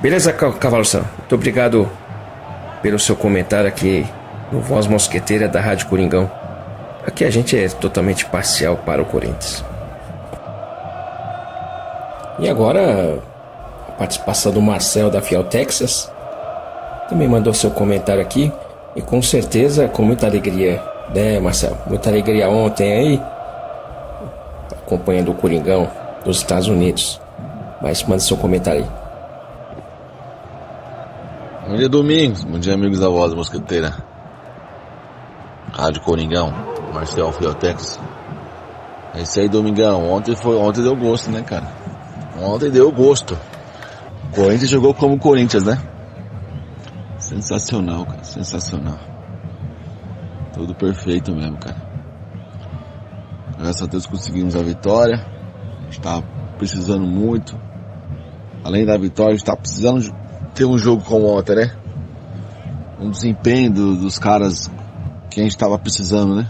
Beleza, Cavalo São? Muito obrigado pelo seu comentário aqui no Voz Mosqueteira da Rádio Coringão. Aqui a gente é totalmente parcial para o Corinthians. E agora a participação do Marcel da Fiel Texas também mandou seu comentário aqui, e com certeza com muita alegria, né, Marcel? Muita alegria ontem aí, acompanhando o Coringão dos Estados Unidos. Mas manda seu comentário aí. Bom dia, Domingos. Bom dia, amigos da Voz Mosqueteira. Rádio Coringão, Marcel Fiel Texas. É isso aí, Domingão. Ontem deu gosto, né, cara? Ontem deu gosto. O Corinthians jogou como o Corinthians, né? Sensacional, cara. Sensacional. Tudo perfeito mesmo, cara. Graças a Deus conseguimos a vitória. A gente tá precisando muito. Além da vitória, a gente tá precisando ter um jogo como ontem, né? Um desempenho dos caras que a gente tava precisando, né?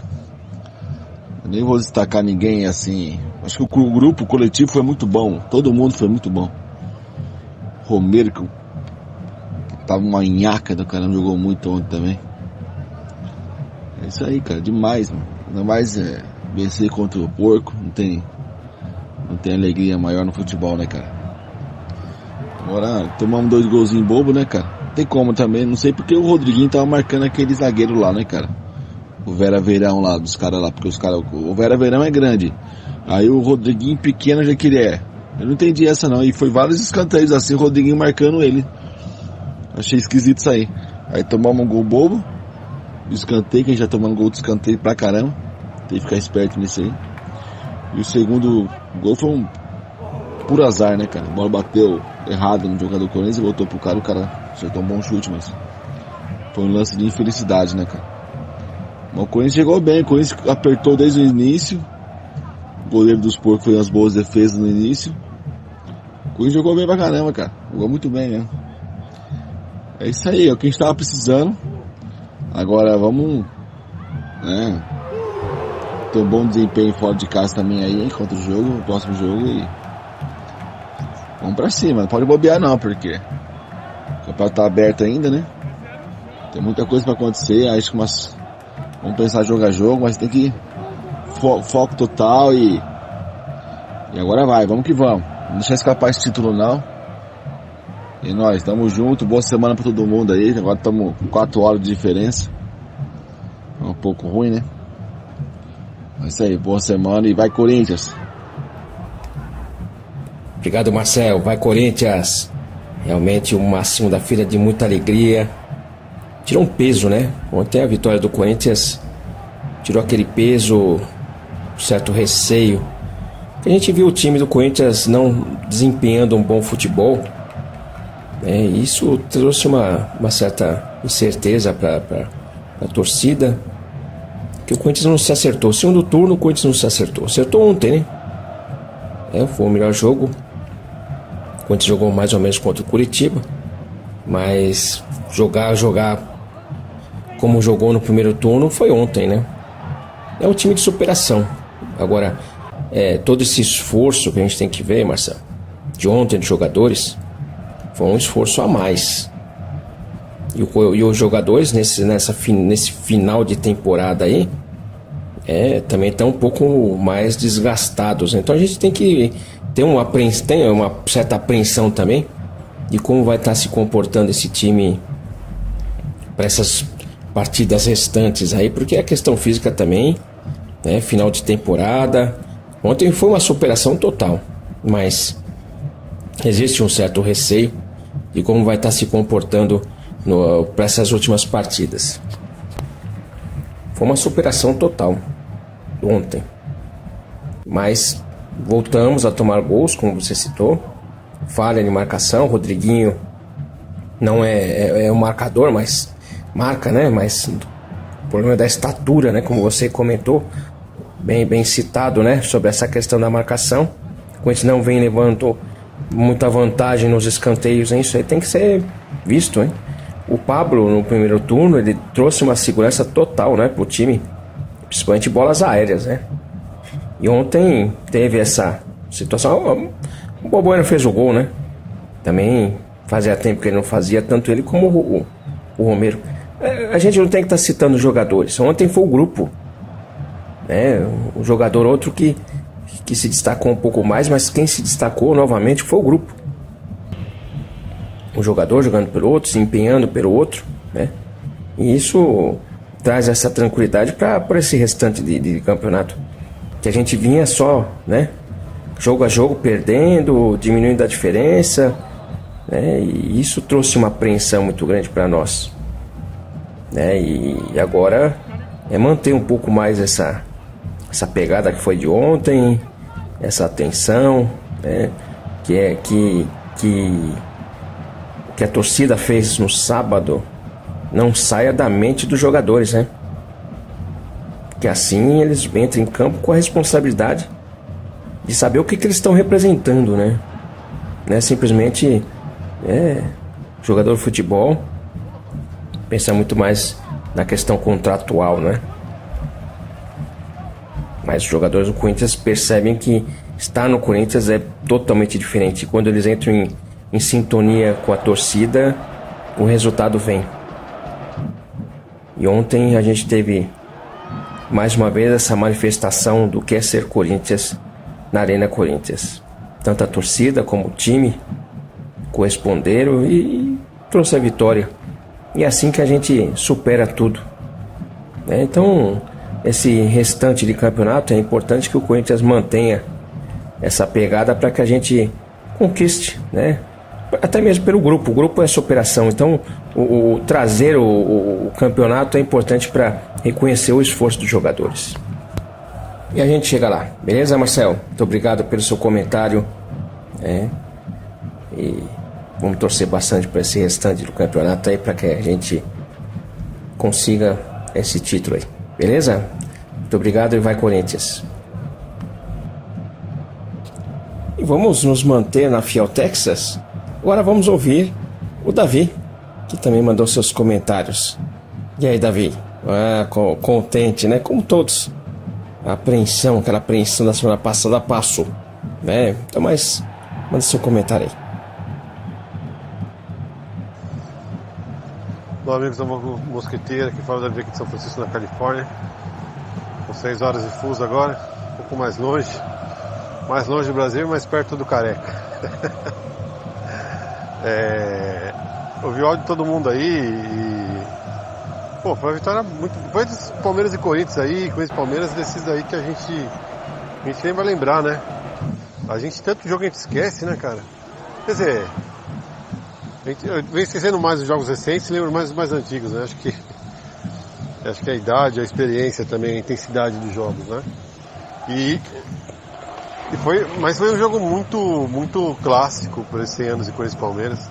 Eu nem vou destacar ninguém assim. Acho que o grupo, o coletivo foi muito bom. Todo mundo foi muito bom. Romero, que tava uma nhaca do caramba, jogou muito ontem também. É isso aí, cara, demais, mano. Ainda mais vencer contra o porco, não tem alegria maior no futebol, né, cara? Agora, tomamos 2 golzinhos bobo, né, cara? Não tem como também, não sei porque o Rodriguinho tava marcando aquele zagueiro lá, né, cara? O Vera Verão lá, dos caras lá, porque o Vera Verão é grande. Aí o Rodriguinho pequeno já que ele é. Eu não entendi essa não, e foi vários escanteios assim, o Rodriguinho marcando ele. Achei esquisito isso aí. Aí tomamos um gol bobo, escanteio, que a gente já tomando gol de escanteio pra caramba. Tem que ficar esperto nisso aí. E o segundo gol foi um puro azar, né, cara? A bola bateu errado no jogador do Corinthians e voltou pro cara, o cara acertou um bom chute, mas foi um lance de infelicidade, né, cara? Mas o Corinthians chegou bem, o Corinthians apertou desde o início. O goleiro dos porcos fez umas boas defesas no início. O Corinthians jogou bem pra caramba, cara. Jogou muito bem mesmo. É isso aí, é o que a gente tava precisando. Agora vamos, né, ter um bom desempenho fora de casa também aí, contra o jogo, o próximo jogo, e vamos pra cima. Não pode bobear não, porque o campeonato tá aberto ainda, né? Tem muita coisa pra acontecer, acho que vamos pensar jogo a jogo, mas tem que foco total e agora vamos que vamos. Não deixar escapar esse título não. E nós, tamo junto, boa semana pra todo mundo aí. Agora estamos com 4 horas de diferença. É um pouco ruim, né? É isso aí, boa semana e vai Corinthians. Obrigado, Marcel. Vai Corinthians. Realmente uma segunda-feira de muita alegria. Tirou um peso, né? Ontem a vitória do Corinthians tirou aquele peso, um certo receio. A gente viu o time do Corinthians não desempenhando um bom futebol. Isso trouxe uma certa incerteza para a torcida, que o Corinthians não se acertou. Segundo turno, o Corinthians não se acertou. Acertou ontem, né? Foi o melhor jogo. O Corinthians jogou mais ou menos contra o Curitiba, mas jogar como jogou no primeiro turno foi ontem, né? É um time de superação. Agora, todo esse esforço que a gente tem que ver, Marcelo, de ontem dos jogadores, foi um esforço a mais. E os jogadores nesse final de temporada aí também estão um pouco mais desgastados. Então a gente tem que ter uma certa apreensão também de como vai estar se comportando esse time para essas partidas restantes aí, porque a questão física também, né, final de temporada. Ontem foi uma superação total, mas existe um certo receio de como vai estar se comportando para essas últimas partidas. Foi uma superação total ontem, mas voltamos a tomar gols, como você citou. Falha de marcação, Rodriguinho não é um marcador, mas marca, né? Mas o problema é da estatura, né? Como você comentou, bem citado, né? Sobre essa questão da marcação. O Corinthians não vem levando muita vantagem nos escanteios, hein? Isso aí tem que ser visto, hein? O Pablo, no primeiro turno, ele trouxe uma segurança total, né, pro time, principalmente bolas aéreas, né? E ontem teve essa situação. O Balbuena fez o gol, né? Também fazia tempo que ele não fazia, tanto ele como o Romero. A gente não tem que estar citando jogadores. Ontem foi o grupo, né? O jogador outro que se destacou um pouco mais, mas quem se destacou novamente foi o grupo. Um jogador jogando pelo outro, se empenhando pelo outro, né? E isso traz essa tranquilidade para esse restante de campeonato, que a gente vinha só, né, jogo a jogo perdendo, diminuindo a diferença, né? E isso trouxe uma apreensão muito grande para nós, né? E agora é manter um pouco mais essa pegada que foi de ontem, essa atenção, né? Que a torcida fez no sábado não saia da mente dos jogadores, né? Que assim eles entram em campo com a responsabilidade de saber o que eles estão representando, né? Não é simplesmente jogador de futebol pensa muito mais na questão contratual, né? Mas os jogadores do Corinthians percebem que estar no Corinthians é totalmente diferente. Quando eles entram em sintonia com a torcida, o resultado vem. E ontem a gente teve mais uma vez essa manifestação do que é ser Corinthians na Arena Corinthians. Tanto a torcida como o time corresponderam e trouxe a vitória. E é assim que a gente supera tudo, né? Então, esse restante de campeonato é importante que o Corinthians mantenha essa pegada para que a gente conquiste, né? Até mesmo pelo grupo. O grupo é superação. Então, trazer o campeonato é importante para reconhecer o esforço dos jogadores. E a gente chega lá. Beleza, Marcel? Muito obrigado pelo seu comentário. E vamos torcer bastante para esse restante do campeonato aí, para que a gente consiga esse título aí. Beleza? Muito obrigado e vai Corinthians. E vamos nos manter na Fiel Texas. Agora vamos ouvir o Davi, que também mandou seus comentários. E aí, Davi? Contente, né? Como todos. Aquela apreensão da semana passada passou, né? Então, mas manda seu comentário aí. Olá, amigos da Mosqueteira, que fala Davi aqui de São Francisco, na Califórnia. Com 6 horas de fuso agora, um pouco mais longe do Brasil, mais perto do Careca. Ouvi o áudio de todo mundo aí e... Pô, foi uma vitória muito... Depois dos Palmeiras e Corinthians aí, Corinthians e Palmeiras, desses aí que a gente nem vai lembrar, né? A gente, tanto jogo a gente esquece, né, cara? Quer dizer... Eu venho esquecendo mais os jogos recentes e lembro mais dos mais antigos, né? Acho que a idade, a experiência também, a intensidade dos jogos, né? Mas foi um jogo muito clássico por esses anos de Corinthians e Palmeiras.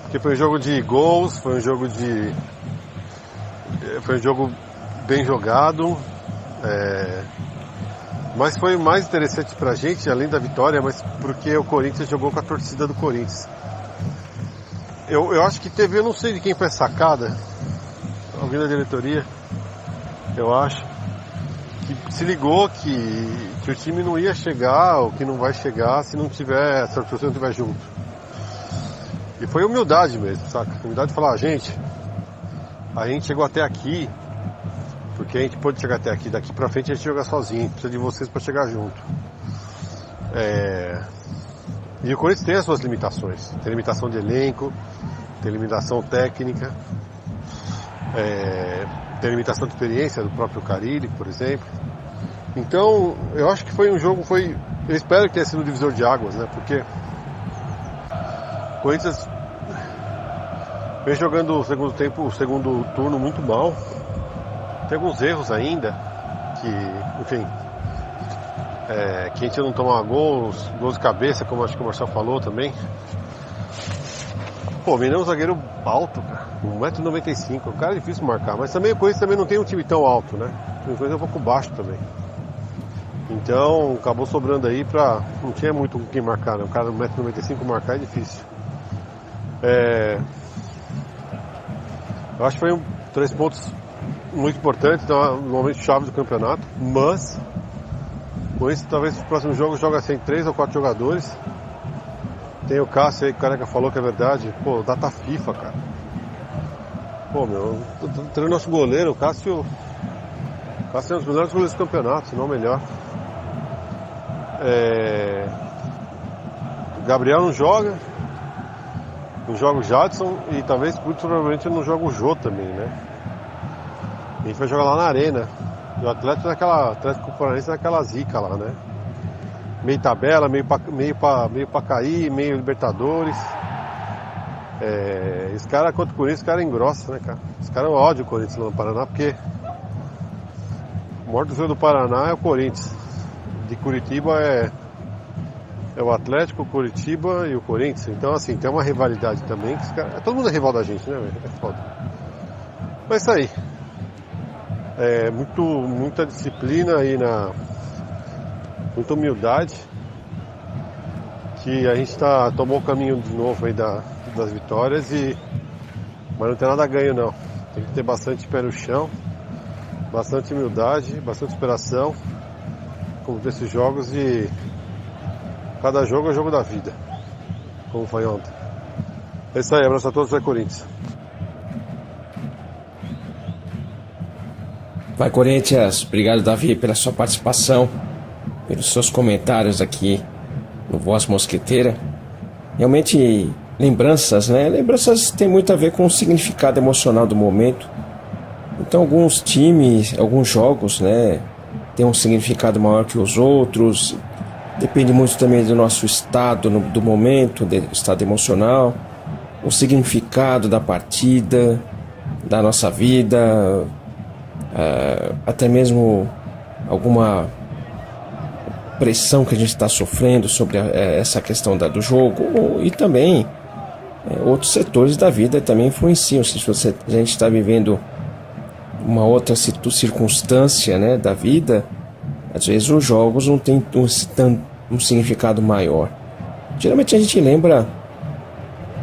Porque foi um jogo de gols, foi um jogo bem jogado, mas foi mais interessante pra gente, além da vitória, mas porque o Corinthians jogou com a torcida do Corinthians. Eu acho que teve, eu não sei de quem foi a sacada, alguém da diretoria, eu acho, que se ligou que o time não ia chegar, ou que não vai chegar se a torcida não estiver junto. E foi humildade mesmo, saca? Humildade de falar, gente, a gente chegou até aqui, porque a gente pode chegar até aqui, daqui pra frente a gente joga sozinho, precisa de vocês pra chegar junto. E o Corinthians tem as suas limitações, tem limitação de elenco, tem limitação técnica, tem limitação de experiência do próprio Carille, por exemplo. Então, eu acho que foi um jogo, eu espero que tenha sido um divisor de águas, né? Porque o Corinthians vem jogando o segundo turno muito mal. Tem alguns erros ainda, que, enfim, que a gente não toma gols de cabeça, como acho que o Marcelo falou também. Pô, o Mineiro é um zagueiro alto, cara, 1,95 m, o cara é difícil marcar, mas também o Corinthians também não tem um time tão alto, né? O Corinthians é um pouco baixo também. Então, acabou sobrando aí não tinha muito quem marcar, né? Um cara de 1,95 m marcar é difícil. Eu acho que foi 3 pontos muito importantes, então, no momento chave do campeonato, mas com isso talvez no próximo jogo joga sem 3 ou 4 jogadores. Tem o Cássio aí, que o Careca falou que é verdade, pô, data FIFA, cara. Pô, meu, treino nosso goleiro, o Cássio é um dos melhores goleiros do campeonato, se não o melhor. Gabriel não joga o Jadson e talvez, muito provavelmente, não joga o Jô também, né? A gente vai jogar lá na Arena. E o Atlético Paranaense naquela zica lá, né? Meio tabela, meio pra cair, meio Libertadores. Esse cara contra o Corinthians, esse cara engrossa, né, cara? Esse cara ódio o Corinthians lá no Paraná, porque o maior torcedor do Paraná é o Corinthians. De Curitiba é o Atlético, o Curitiba e o Corinthians. Então, assim, tem uma rivalidade também. Que todo mundo é rival da gente, né, velho? É foda. Mas isso aí. Muita disciplina aí muita humildade, que a gente tomou o caminho de novo aí das vitórias, mas não tem nada a ganho não. Tem que ter bastante pé no chão, bastante humildade, bastante inspiração, como desses jogos, e cada jogo é o jogo da vida, como foi ontem. É isso aí, abraço a todos, vai Corinthians. Vai Corinthians, obrigado Davi pela sua participação, pelos seus comentários aqui no Voz Mosqueteira. Realmente, lembranças, né? Lembranças têm muito a ver com o significado emocional do momento. Então, alguns times, alguns jogos, né, têm um significado maior que os outros. Depende muito também do nosso estado do momento, do estado emocional, o significado da partida, da nossa vida, até mesmo alguma pressão que a gente está sofrendo sobre essa questão do jogo, e também outros setores da vida também influenciam. Se a gente está vivendo uma outra circunstância, né, da vida, às vezes os jogos não têm um significado maior. Geralmente a gente lembra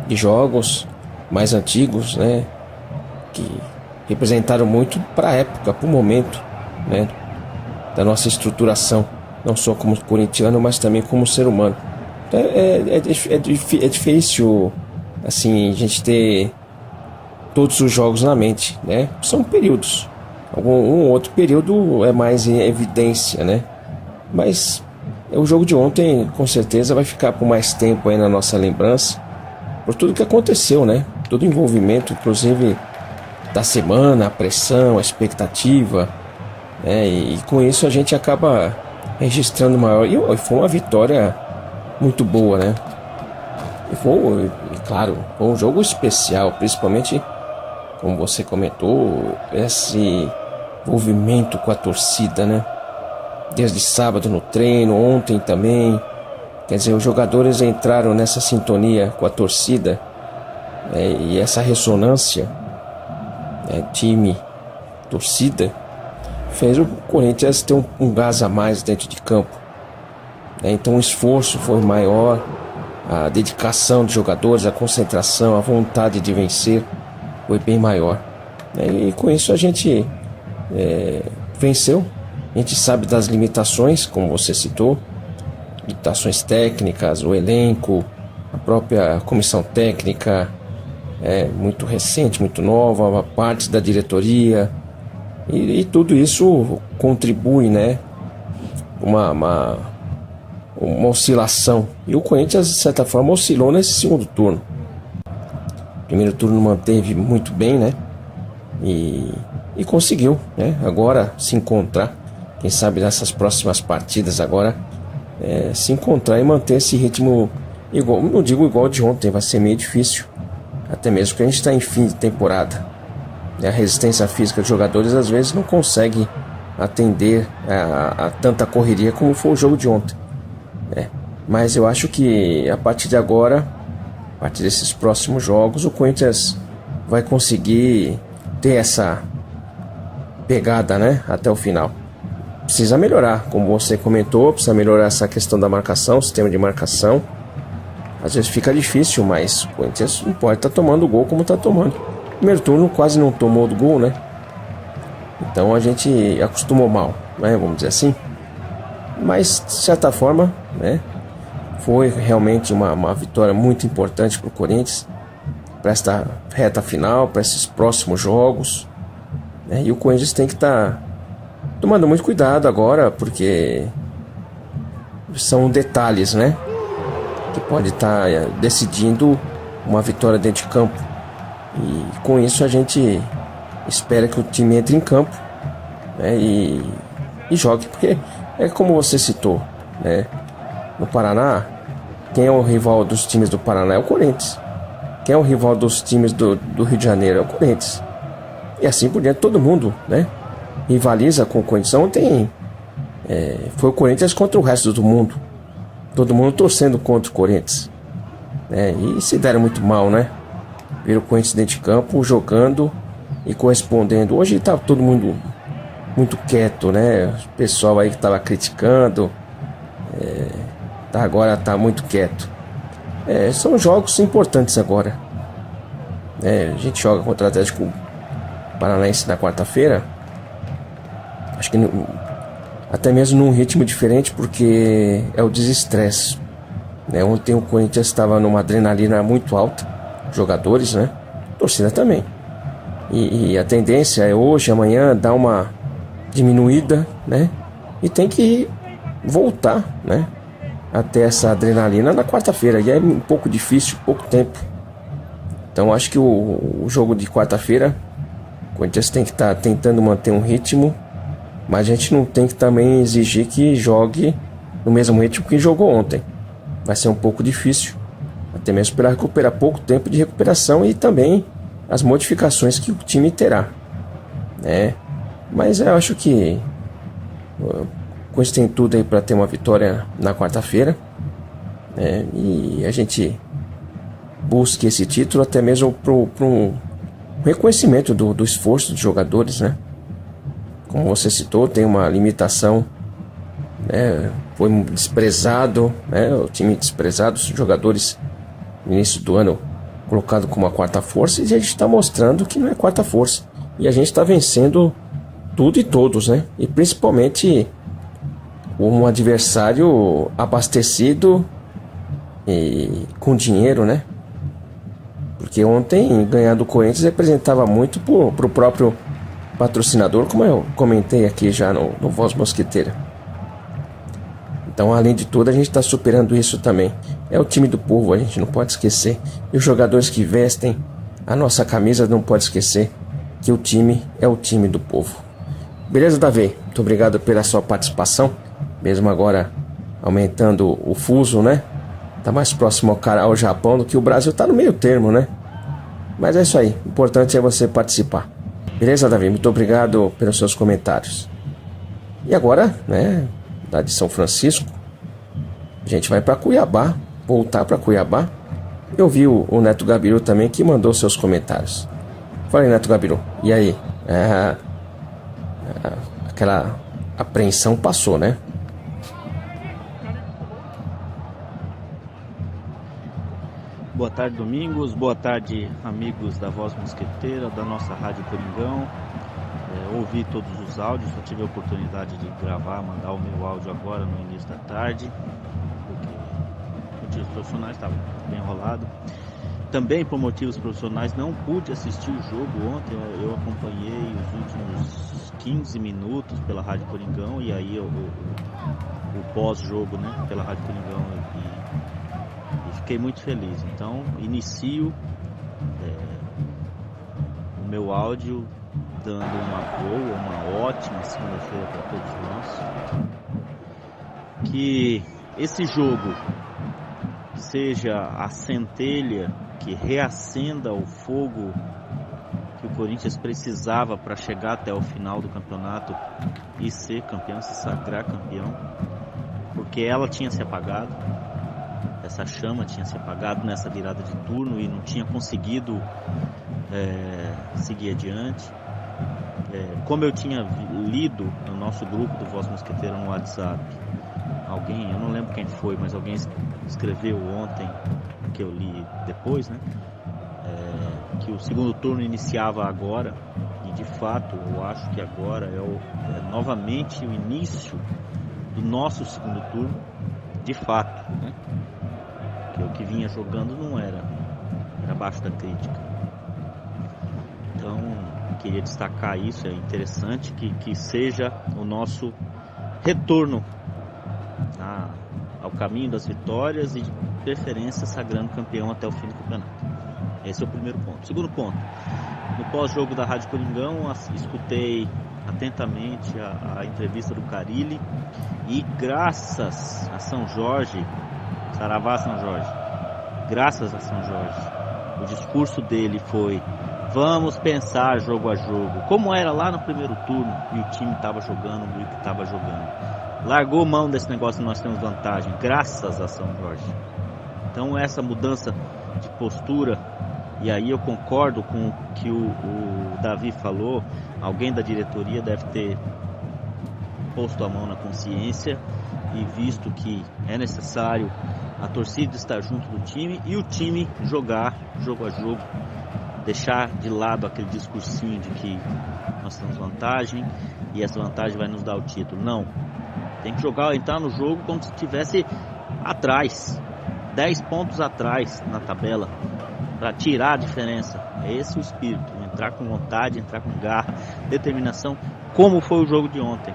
de jogos mais antigos, né, que representaram muito para a época, para o momento, né, da nossa estruturação, não só como corintiano, mas também como ser humano. Então, é difícil assim, a gente ter todos os jogos na mente, né? São períodos. Um outro período é mais em evidência, né? Mas o jogo de ontem, com certeza, vai ficar por mais tempo aí na nossa lembrança, por tudo que aconteceu, né? Todo o envolvimento, inclusive da semana, a pressão, a expectativa, né? E com isso a gente acaba registrando maior. E foi uma vitória muito boa, né? E claro, foi um jogo especial, principalmente, como você comentou, esse envolvimento com a torcida, né? Desde sábado no treino, ontem também. Quer dizer, os jogadores entraram nessa sintonia com a torcida, e essa ressonância, time, torcida, fez o Corinthians ter um gás a mais dentro de campo. Então o esforço foi maior, a dedicação dos jogadores, a concentração, a vontade de vencer foi bem maior. E com isso a gente venceu. A gente sabe das limitações, como você citou, limitações técnicas, o elenco, a própria comissão técnica é muito recente, muito nova, a parte da diretoria, e tudo isso contribui, né, uma oscilação. E o Corinthians, de certa forma, oscilou nesse segundo turno. O primeiro turno manteve muito bem, né, e conseguiu, né, agora se encontrar. Quem sabe nessas próximas partidas agora se encontrar e manter esse ritmo igual. Não digo igual de ontem, vai ser meio difícil, até mesmo porque a gente está em fim de temporada. A resistência física dos jogadores às vezes não consegue atender a tanta correria como foi o jogo de ontem, né? Mas eu acho que a partir de agora, a partir desses próximos jogos, o Corinthians vai conseguir ter essa pegada, né, até o final. Precisa melhorar, como você comentou, precisa melhorar essa questão da marcação, sistema de marcação. Às vezes fica difícil, mas o Corinthians não pode estar tomando gol como está tomando. Primeiro turno quase não tomou do gol, né? Então a gente acostumou mal, né? Vamos dizer assim. Mas de certa forma, né, foi realmente uma vitória muito importante para o Corinthians, para esta reta final, para esses próximos jogos, né? E o Corinthians tem que estar tomando muito cuidado agora, porque são detalhes, né, que pode estar decidindo uma vitória dentro de campo. E com isso a gente espera que o time entre em campo, né, e jogue, porque é como você citou, né, no Paraná, quem é o rival dos times do Paraná é o Corinthians. Quem é o rival dos times do Rio de Janeiro é o Corinthians. E assim por diante, todo mundo, né, rivaliza com o Corinthians. Ontem foi o Corinthians contra o resto do mundo, todo mundo torcendo contra o Corinthians, né? E se deram muito mal, né? Viram o Corinthians dentro de campo, jogando e correspondendo. Hoje tá todo mundo muito quieto, né? O pessoal aí que estava criticando, agora tá muito quieto. São jogos importantes agora. A gente joga contra o Atlético Paranaense na quarta-feira. Acho que até mesmo num ritmo diferente, porque é o desestresse. Ontem o Corinthians estava numa adrenalina muito alta, jogadores, né? Torcida também. E a tendência é hoje, amanhã, dar uma diminuída, né? E tem que voltar, né? Até essa adrenalina na quarta-feira. E é um pouco difícil, pouco tempo. Então acho que o jogo de quarta-feira, o Corinthians tem que estar tentando manter um ritmo, mas a gente não tem que também exigir que jogue no mesmo ritmo que jogou ontem. Vai ser um pouco difícil, até mesmo para recuperar pouco tempo de recuperação e também as modificações que o time terá, né? Mas eu acho que o Corinthians tem tudo aí para ter uma vitória na quarta-feira, né? E a gente busque esse título até mesmo para um reconhecimento do esforço dos jogadores, né? Como você citou, tem uma limitação, né? Foi desprezado, né? O time desprezado, os jogadores no início do ano colocado como a quarta força, e a gente está mostrando que não é quarta força, e a gente está vencendo tudo e todos, né? E principalmente um adversário abastecido e com dinheiro, né? Porque ontem ganhar do Corinthians representava muito pro próprio patrocinador, como eu comentei aqui já no Voz Mosqueteira. Então, além de tudo, a gente está superando isso também. É o time do povo, a gente não pode esquecer. E os jogadores que vestem a nossa camisa não pode esquecer que o time é o time do povo. Beleza, Davi? Muito obrigado pela sua participação. Mesmo agora aumentando o fuso, né? Tá mais próximo ao Japão do que o Brasil. Tá no meio termo, né? Mas é isso aí. O importante é você participar. Beleza, Davi? Muito obrigado pelos seus comentários. E agora, né? Da de São Francisco, a gente vai para Cuiabá, voltar para Cuiabá. Eu vi o Neto Gabiru também, que mandou seus comentários. Fala aí, Neto Gabiru, e aí? Aquela apreensão passou, né? Boa tarde, Domingos. Boa tarde, amigos da Voz Mosqueteira, da nossa Rádio Coringão. Ouvi todos os áudios, só tive a oportunidade de gravar, mandar o meu áudio agora no início da tarde, porque motivos profissionais, estava bem enrolado. Também por motivos profissionais não pude assistir o jogo ontem. Eu acompanhei os últimos 15 minutos pela Rádio Coringão e aí o pós-jogo, né, pela Rádio Coringão, e fiquei muito feliz. Então inicio o meu áudio dando uma ótima segunda-feira para todos nós. Que esse jogo seja a centelha que reacenda o fogo que o Corinthians precisava para chegar até o final do campeonato e ser campeão, se sagrar campeão, porque ela tinha se apagado, essa chama tinha se apagado nessa virada de turno e não tinha conseguido seguir adiante. Como eu tinha lido no nosso grupo do Voz Mosqueteira no WhatsApp, alguém, eu não lembro quem foi, mas alguém escreveu ontem, que eu li depois, né, que o segundo turno iniciava agora, e de fato eu acho que agora é novamente o início do nosso segundo turno, de fato, né, que o que vinha jogando não era abaixo da crítica. Então queria destacar isso, é interessante que seja o nosso retorno ao caminho das vitórias e de preferência sagrando campeão até o fim do campeonato. Esse é o primeiro ponto. Segundo ponto, no pós-jogo da Rádio Coringão, escutei atentamente a entrevista do Carille e graças a São Jorge, Saravá São Jorge, graças a São Jorge, o discurso dele foi: vamos pensar jogo a jogo, como era lá no primeiro turno e o time estava jogando o que estava jogando. Largou mão desse negócio de nós temos vantagem, graças a São Jorge. Então essa mudança de postura, e aí eu concordo com o que o Davi falou, alguém da diretoria deve ter posto a mão na consciência e visto que é necessário a torcida estar junto do time e o time jogar jogo a jogo, deixar de lado aquele discursinho de que nós temos vantagem e essa vantagem vai nos dar o título. Não, tem que jogar, entrar no jogo como se estivesse atrás, 10 pontos atrás na tabela, para tirar a diferença. É esse o espírito, entrar com vontade, entrar com garra, determinação, como foi o jogo de ontem.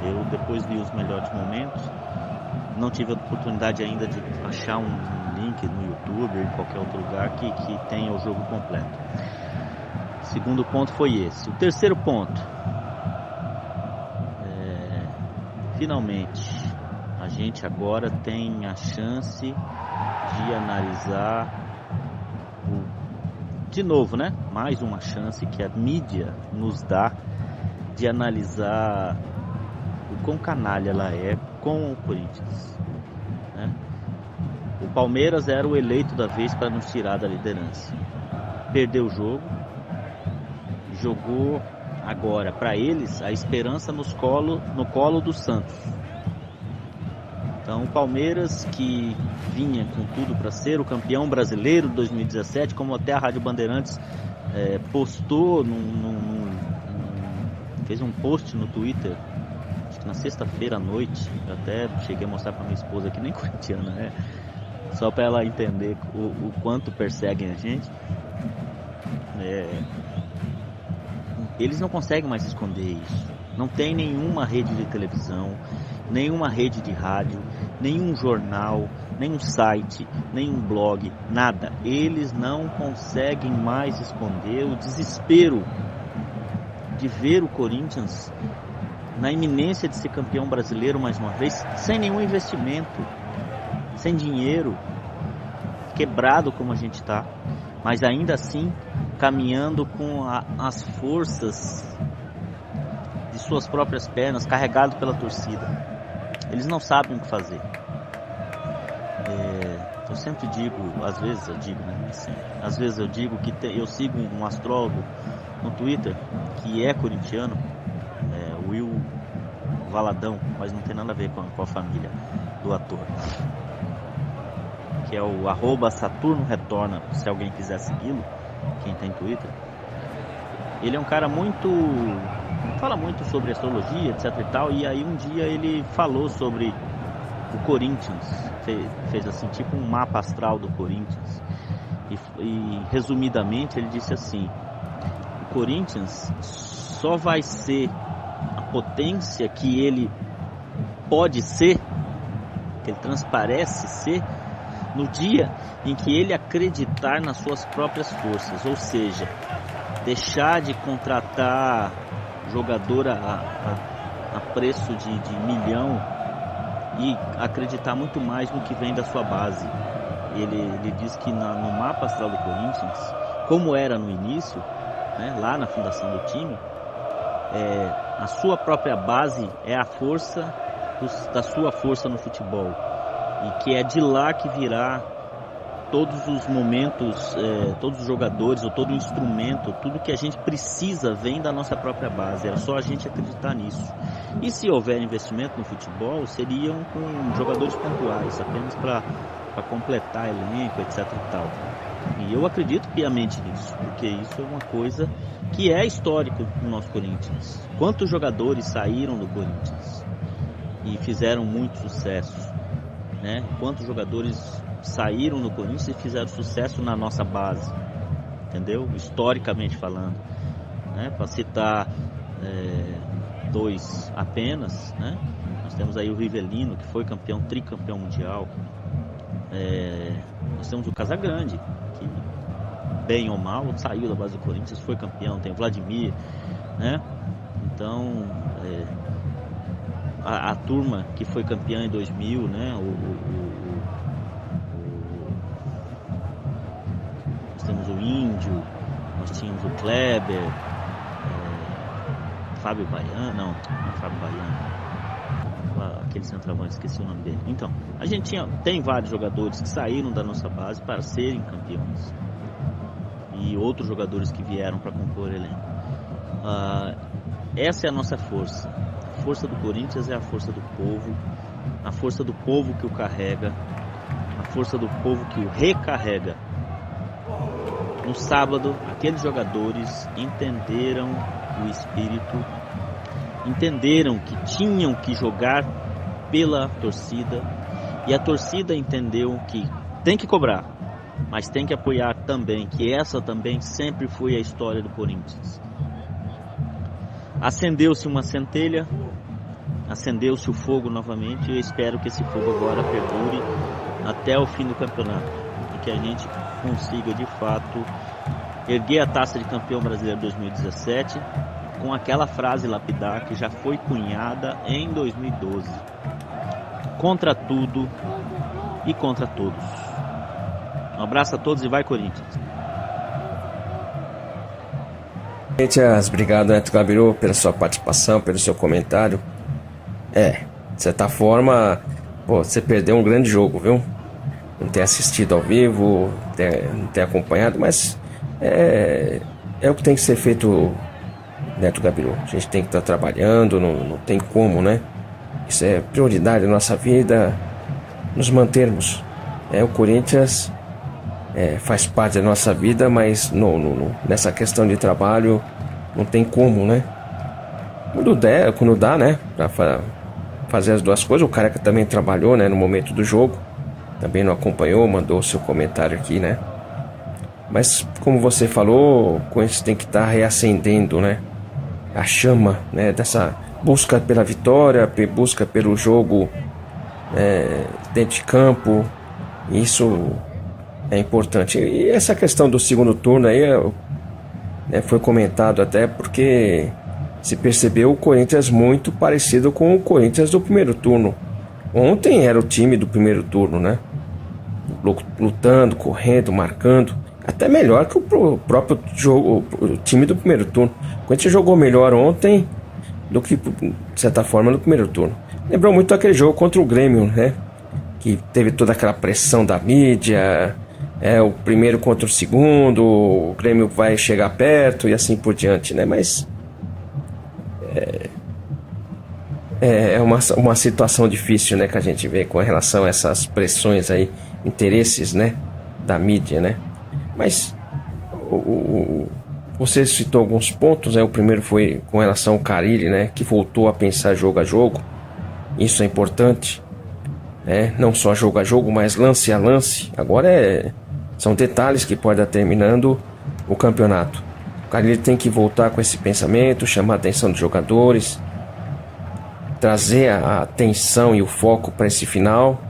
Eu depois vi os melhores momentos, não tive a oportunidade ainda de achar um link no YouTube ou em qualquer outro lugar que tenha o jogo completo. Segundo ponto foi esse. O terceiro ponto, finalmente a gente agora tem a chance de analisar de novo, né? Mais uma chance que a mídia nos dá de analisar o quão canalha ela é com o Corinthians, né? O Palmeiras era o eleito da vez para nos tirar da liderança. Perdeu o jogo, jogou agora para eles a esperança no colo do Santos. Então o Palmeiras, que vinha com tudo para ser o campeão brasileiro de 2017, como até a Rádio Bandeirantes postou, fez um post no Twitter, acho que na sexta-feira à noite, eu até cheguei a mostrar para minha esposa, que nem corintiana, né? Só para ela entender o quanto perseguem a gente. Eles não conseguem mais esconder isso. Não tem nenhuma rede de televisão, nenhuma rede de rádio, nenhum jornal, nenhum site, nenhum blog, nada. Eles não conseguem mais esconder o desespero de ver o Corinthians na iminência de ser campeão brasileiro mais uma vez, sem nenhum investimento, sem dinheiro, quebrado como a gente está, mas ainda assim caminhando com as forças de suas próprias pernas, carregado pela torcida. Eles não sabem o que fazer. Eu sempre digo, às vezes eu digo, né? Assim, às vezes eu digo que eu sigo um astrólogo no Twitter que é corintiano, Will Valadão, mas não tem nada a ver com a família do ator, que é o @SaturnoRetorna, se alguém quiser segui-lo, quem tem Twitter. Ele é um cara fala muito sobre astrologia, etc e tal, e aí um dia ele falou sobre o Corinthians, fez assim, tipo um mapa astral do Corinthians, e resumidamente ele disse assim: o Corinthians só vai ser a potência que ele pode ser, que ele transparece ser, no dia em que ele acreditar nas suas próprias forças, ou seja, deixar de contratar jogador a preço de milhão e acreditar muito mais no que vem da sua base. Ele diz que no mapa astral do Corinthians, como era no início, né, lá na fundação do time, a sua própria base é a força da sua força no futebol, e que é de lá que virá todos os momentos, todos os jogadores, ou todo o instrumento, tudo que a gente precisa vem da nossa própria base. Era só a gente acreditar nisso. E se houver investimento no futebol, seriam com jogadores pontuais, apenas para completar elenco, etc e tal. E eu acredito piamente nisso, porque isso é uma coisa que é histórico no nosso Corinthians. Quantos jogadores saíram do Corinthians e fizeram muito sucesso, né? Quantos jogadores saíram do Corinthians e fizeram sucesso na nossa base, entendeu? Historicamente falando, né? Para citar dois apenas, né? Nós temos aí o Rivelino, que foi tricampeão mundial. Nós temos o Casagrande, que bem ou mal saiu da base do Corinthians, foi campeão. Tem o Vladimir, né? Então a turma que foi campeã em 2000, né? Nós temos o Índio, nós tínhamos o Kleber, Fábio Baiano, não é Fábio Baiano, aquele centroavante, esqueci o nome dele. Então, a gente tem vários jogadores que saíram da nossa base para serem campeões, e outros jogadores que vieram para compor o elenco. Essa é a nossa força. A força do Corinthians é a força do povo, a força do povo que o carrega, a força do povo que o recarrega. No sábado, aqueles jogadores entenderam o espírito, entenderam que tinham que jogar pela torcida, e a torcida entendeu que tem que cobrar, mas tem que apoiar também, que essa também sempre foi a história do Corinthians. Acendeu-se uma centelha, acendeu-se o fogo novamente, e eu espero que esse fogo agora perdure até o fim do campeonato, e que a gente consiga de fato erguer a taça de campeão brasileiro 2017 com aquela frase lapidar que já foi cunhada em 2012: contra tudo e contra todos. Um abraço a todos e vai Corinthians. Corinthians, obrigado, Neto Gabiru, pela sua participação, pelo seu comentário. De certa forma, você perdeu um grande jogo, viu? Não ter assistido ao vivo, não ter acompanhado, mas é o que tem que ser feito, Neto Gabiru. A gente tem que estar trabalhando, não tem como, né? Isso é prioridade na nossa vida, nos mantermos. O Corinthians faz parte da nossa vida, mas nessa questão de trabalho não tem como, né? Quando dá, né? Pra fazer as duas coisas. O cara que também trabalhou, né, no momento do jogo, também não acompanhou, mandou o seu comentário aqui, né? Mas como você falou, o Corinthians tem que estar reacendendo, né? A chama, né? Dessa busca pela vitória, busca pelo jogo dentro de campo. Isso é importante. E essa questão do segundo turno aí foi comentado até porque se percebeu o Corinthians muito parecido com o Corinthians do primeiro turno. Ontem era o time do primeiro turno, né? Lutando, correndo, marcando. Até melhor que o próprio jogo, o time do primeiro turno. O Corinthians jogou melhor ontem do que, de certa forma, no primeiro turno. Lembrou muito aquele jogo contra o Grêmio, né? Que teve toda aquela pressão da mídia, o primeiro contra o segundo, o Grêmio vai chegar perto e assim por diante, né? Mas é uma situação difícil, né, que a gente vê com relação a essas pressões aí, interesses, né, da mídia, né? Mas você citou alguns pontos, né? O primeiro foi com relação ao Carille, né, que voltou a pensar jogo a jogo. Isso é importante, né? Não só jogo a jogo, mas lance a lance. Agora são detalhes que podem estar terminando o campeonato. O Carille tem que voltar com esse pensamento, chamar a atenção dos jogadores, trazer a atenção e o foco para esse final.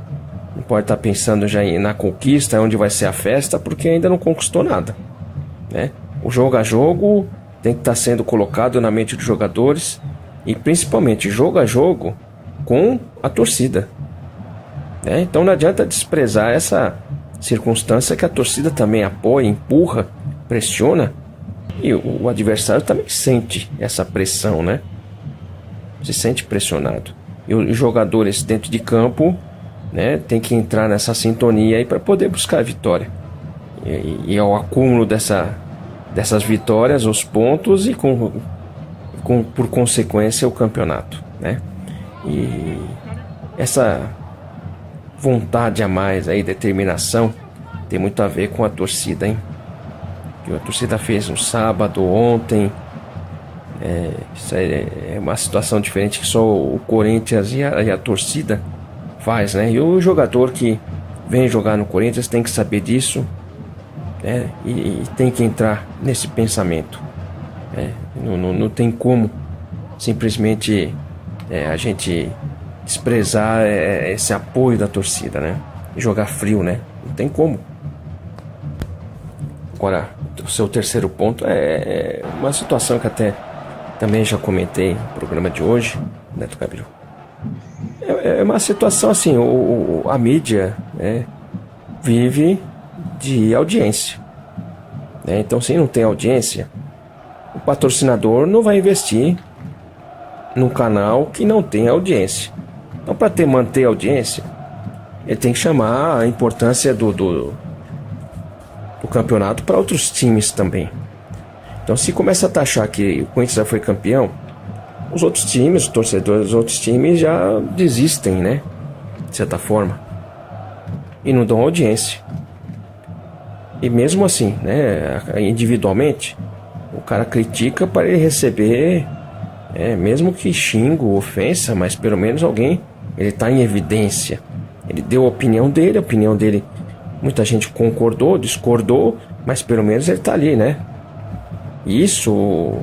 Não pode estar pensando já na conquista, onde vai ser a festa, porque ainda não conquistou nada, né? O jogo a jogo tem que estar sendo colocado na mente dos jogadores, e principalmente jogo a jogo com a torcida, né? Então não adianta desprezar essa circunstância, que a torcida também apoia, empurra, pressiona, e o adversário também sente essa pressão, né? Se sente pressionado, e os jogadores dentro de campo, né, tem que entrar nessa sintonia aí para poder buscar a vitória, e ao acúmulo dessas vitórias, os pontos, e por consequência o campeonato, né? E essa vontade a mais aí, determinação, tem muito a ver com a torcida, hein? Que a torcida fez no sábado, ontem. Isso é uma situação diferente que só o Corinthians e a torcida faz, né? E o jogador que vem jogar no Corinthians tem que saber disso, né? E tem que entrar nesse pensamento, né? Não tem como simplesmente a gente desprezar esse apoio da torcida, né? E jogar frio, né? Não tem como. Agora, o seu terceiro ponto é uma situação que até também já comentei no programa de hoje, Neto Gabiru. É uma situação assim, a mídia, né, vive de audiência, né? Então, se não tem audiência, o patrocinador não vai investir num canal que não tem audiência. Então, para manter a audiência, ele tem que chamar a importância do campeonato para outros times também. Então, se começa a taxar que o Corinthians já foi campeão, os outros times, os torcedores dos outros times já desistem, né? De certa forma. e não dão audiência. E mesmo assim, né, individualmente, o cara critica para ele receber, mesmo que xingo, ofensa, mas pelo menos alguém, ele está em evidência. Ele deu a opinião dele, muita gente concordou, discordou, mas pelo menos ele está ali, né? Isso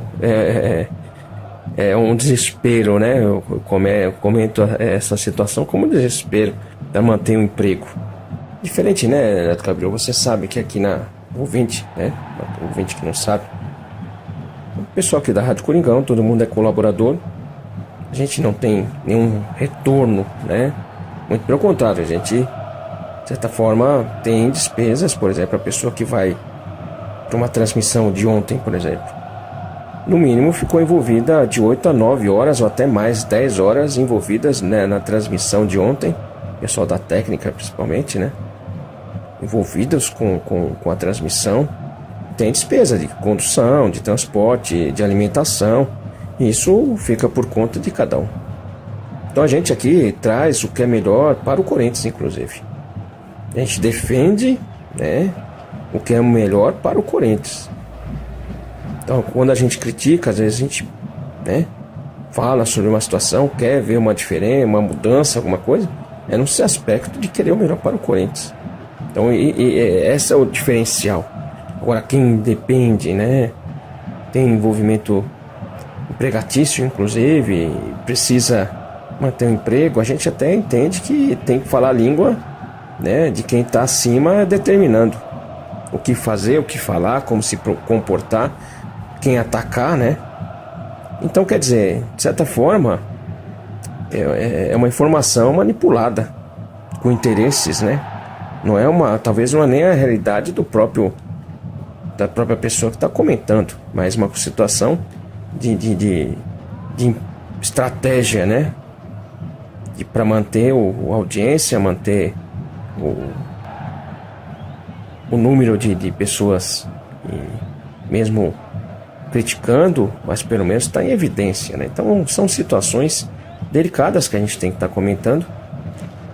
é um desespero, né? Eu comento essa situação como um desespero para manter o emprego. Diferente, né, Neto Gabriel? Você sabe que aqui na ouvinte, né? Ouvinte que não sabe, o pessoal aqui da Rádio Coringão, todo mundo é colaborador. A gente não tem nenhum retorno, né? Muito pelo contrário, a gente, de certa forma, tem despesas. Por exemplo, a pessoa que vai para uma transmissão de ontem, por exemplo, no mínimo ficou envolvida de 8 a 9 horas ou até mais, 10 horas envolvidas, né, na transmissão de ontem. Pessoal da técnica, principalmente, né? Envolvidos com a transmissão. Tem despesa de condução, de transporte, de alimentação. E isso fica por conta de cada um. Então a gente aqui traz o que é melhor para o Corinthians, inclusive. A gente defende, né, o que é melhor para o Corinthians. Então quando a gente critica, às vezes a gente, né, fala sobre uma situação, quer ver uma diferença, uma mudança, alguma coisa, é nesse aspecto de querer o melhor para o Corinthians. Então esse é o diferencial. Agora quem depende, né, tem envolvimento empregatício, inclusive, precisa manter um emprego, a gente até entende que tem que falar a língua, né, de quem está acima, determinando o que fazer, o que falar, como se comportar, quem atacar, né? Então, quer dizer, de certa forma, é uma informação manipulada com interesses, né? Não é talvez não é nem a realidade da própria pessoa que está comentando, mas uma situação de estratégia, né? Para manter a audiência, manter o número de pessoas, mesmo criticando, mas pelo menos está em evidência, né? Então são situações delicadas que a gente tem que estar comentando,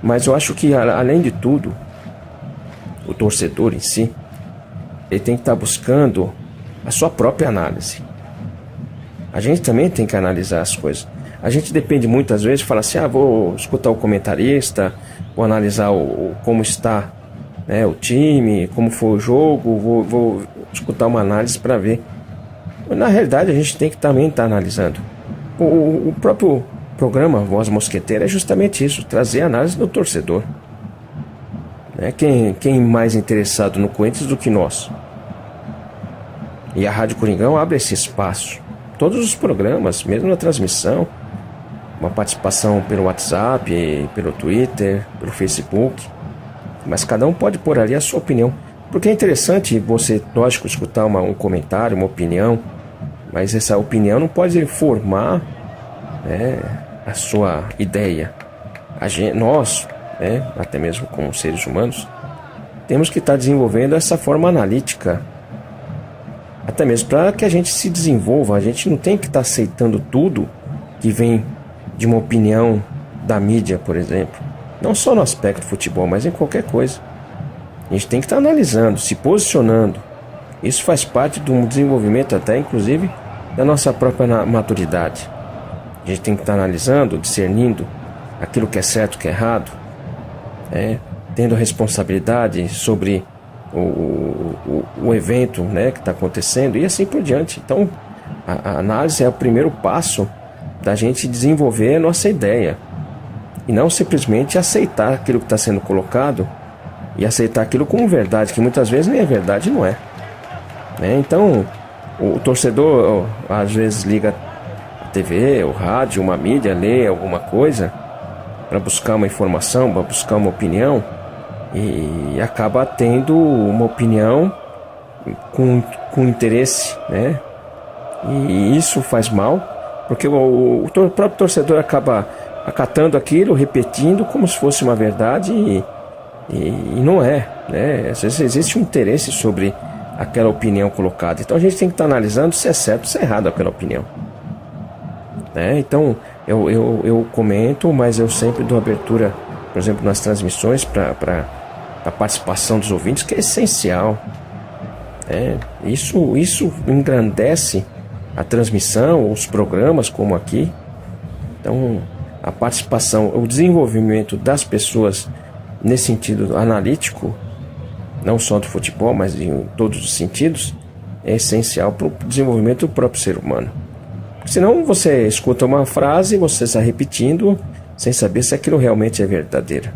mas eu acho que além de tudo, o torcedor em si, ele tem que estar buscando a sua própria análise. A gente também tem que analisar as coisas. A gente depende muitas vezes de falar assim, vou escutar o comentarista, vou analisar como está, né, o time, como foi o jogo, vou escutar uma análise para ver. Na realidade, a gente tem que também estar analisando. O próprio programa Voz Mosqueteira é justamente isso, trazer a análise do torcedor. Né? Quem mais interessado no Corinthians do que nós? E a Rádio Coringão abre esse espaço. Todos os programas, mesmo na transmissão, uma participação pelo WhatsApp, pelo Twitter, pelo Facebook, mas cada um pode pôr ali a sua opinião, porque é interessante você, lógico, escutar um comentário, uma opinião, mas essa opinião não pode formar, né, a sua ideia. Nós, né, até mesmo como seres humanos, temos que estar desenvolvendo essa forma analítica, até mesmo para que a gente se desenvolva. A gente não tem que estar aceitando tudo que vem de uma opinião da mídia, por exemplo. Não só no aspecto futebol, mas em qualquer coisa. A gente tem que estar analisando, se posicionando. Isso faz parte de um desenvolvimento até, inclusive, da nossa própria maturidade. A gente tem que estar analisando, discernindo aquilo que é certo, que é errado, tendo responsabilidade sobre o evento, né, que está acontecendo e assim por diante. Então, a análise é o primeiro passo da gente desenvolver a nossa ideia e não simplesmente aceitar aquilo que está sendo colocado e aceitar aquilo como verdade, que muitas vezes nem é verdade, não é, né? Então, o torcedor às vezes liga a TV, o rádio, uma mídia, lê alguma coisa para buscar uma informação, para buscar uma opinião, e acaba tendo uma opinião com interesse, né? E isso faz mal, porque o próprio torcedor acaba acatando aquilo, repetindo como se fosse uma verdade, e não é, né? Às vezes existe um interesse sobre aquela opinião colocada. Então a gente tem que estar analisando se é certo ou se é errado aquela opinião, né? Então eu comento, mas eu sempre dou abertura, por exemplo, nas transmissões para a participação dos ouvintes, que é essencial. Isso engrandece a transmissão, os programas como aqui. Então, a participação, o desenvolvimento das pessoas nesse sentido analítico, não só do futebol, mas em todos os sentidos, é essencial para o desenvolvimento do próprio ser humano. Senão você escuta uma frase e você está repetindo sem saber se aquilo realmente é verdadeiro.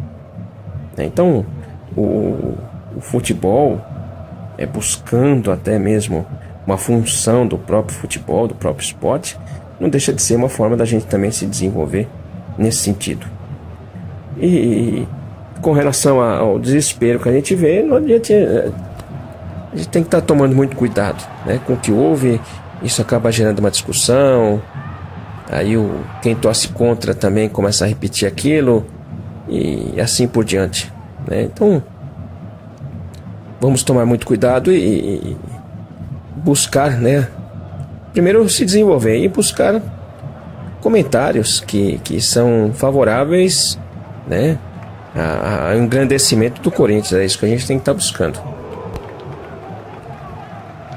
Então, o futebol é buscando até mesmo uma função do próprio futebol, do próprio esporte, não deixa de ser uma forma da gente também se desenvolver nesse sentido. E com relação ao desespero que a gente vê, a gente tem que estar tomando muito cuidado, né, com o que houve. Isso acaba gerando uma discussão. Aí quem torce contra também começa a repetir aquilo e assim por diante, né? Então vamos tomar muito cuidado e buscar, né, primeiro se desenvolver e buscar comentários que são favoráveis, né, ao engrandecimento do Corinthians. É isso que a gente tem que estar buscando.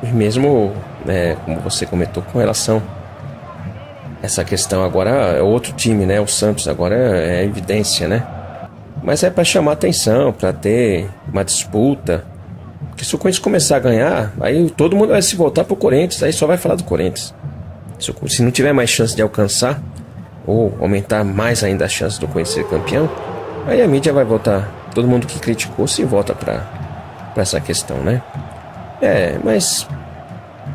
E mesmo, né, como você comentou com relação a essa questão, agora é outro time, né, o Santos agora é evidência, né, mas é para chamar atenção, para ter uma disputa, porque se o Corinthians começar a ganhar, aí todo mundo vai se voltar pro Corinthians, aí só vai falar do Corinthians. Se não tiver mais chance de alcançar ou aumentar mais ainda as chances do Corinthians ser campeão, aí a mídia vai voltar, todo mundo que criticou se volta para essa questão, né? Mas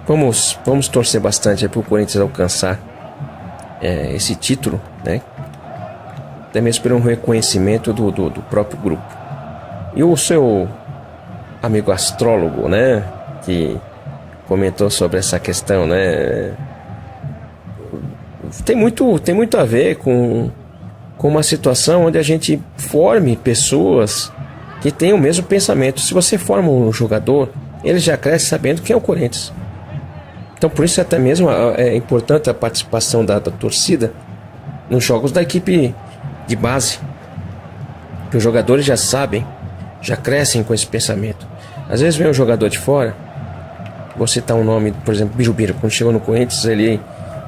vamos torcer bastante para o Corinthians alcançar esse título, né? Até mesmo por um reconhecimento do próprio grupo. E o seu amigo astrólogo, né, que comentou sobre essa questão, né, tem muito a ver com uma situação onde a gente forme pessoas que tenham o mesmo pensamento. Se você forma um jogador, ele já cresce sabendo quem é o Corinthians. Então por isso até mesmo é importante a participação da torcida nos jogos da equipe de base, que os jogadores já sabem, já crescem com esse pensamento. Às vezes vem um jogador de fora, vou citar um nome, por exemplo, Birubiru. Quando chegou no Corinthians, ele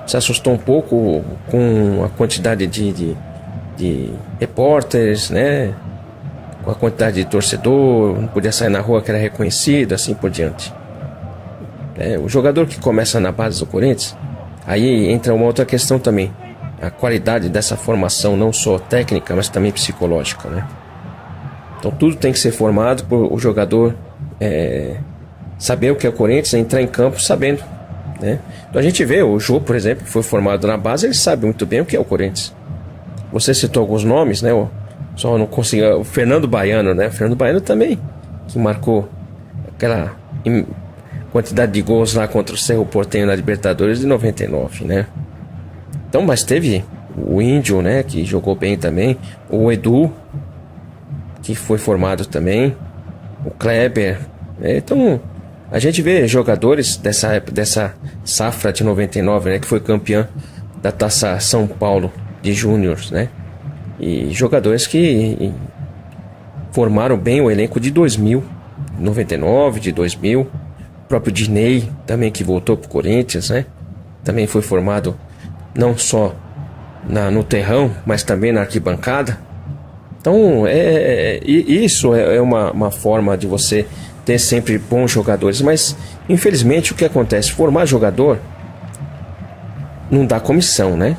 se assustou um pouco com a quantidade de repórteres, né, com a quantidade de torcedor, não podia sair na rua que era reconhecido, assim por diante. O jogador que começa na base do Corinthians, aí entra uma outra questão também, a qualidade dessa formação, não só técnica, mas também psicológica, né? Então tudo tem que ser formado por o jogador saber o que é o Corinthians, entrar em campo sabendo, né? Então a gente vê o Jô, por exemplo, que foi formado na base, ele sabe muito bem o que é o Corinthians. Você citou alguns nomes, né? Só não consegui. O Fernando Baiano, né? O Fernando Baiano também, que marcou aquela quantidade de gols lá contra o Cerro Porteño na Libertadores de 99, né? Então, mas teve o Índio, né? Que jogou bem também. O Edu, que foi formado também. O Kleber, né? Então, a gente vê jogadores dessa safra de 99, né? Que foi campeã da Taça São Paulo de Júniors, né? E jogadores que formaram bem o elenco de 2000, 99, de 2000. O próprio Dinei também, que voltou pro Corinthians, né? Também foi formado não só no terrão, mas também na arquibancada. Então isso é uma forma de você ter sempre bons jogadores. Mas infelizmente o que acontece, formar jogador não dá comissão, né?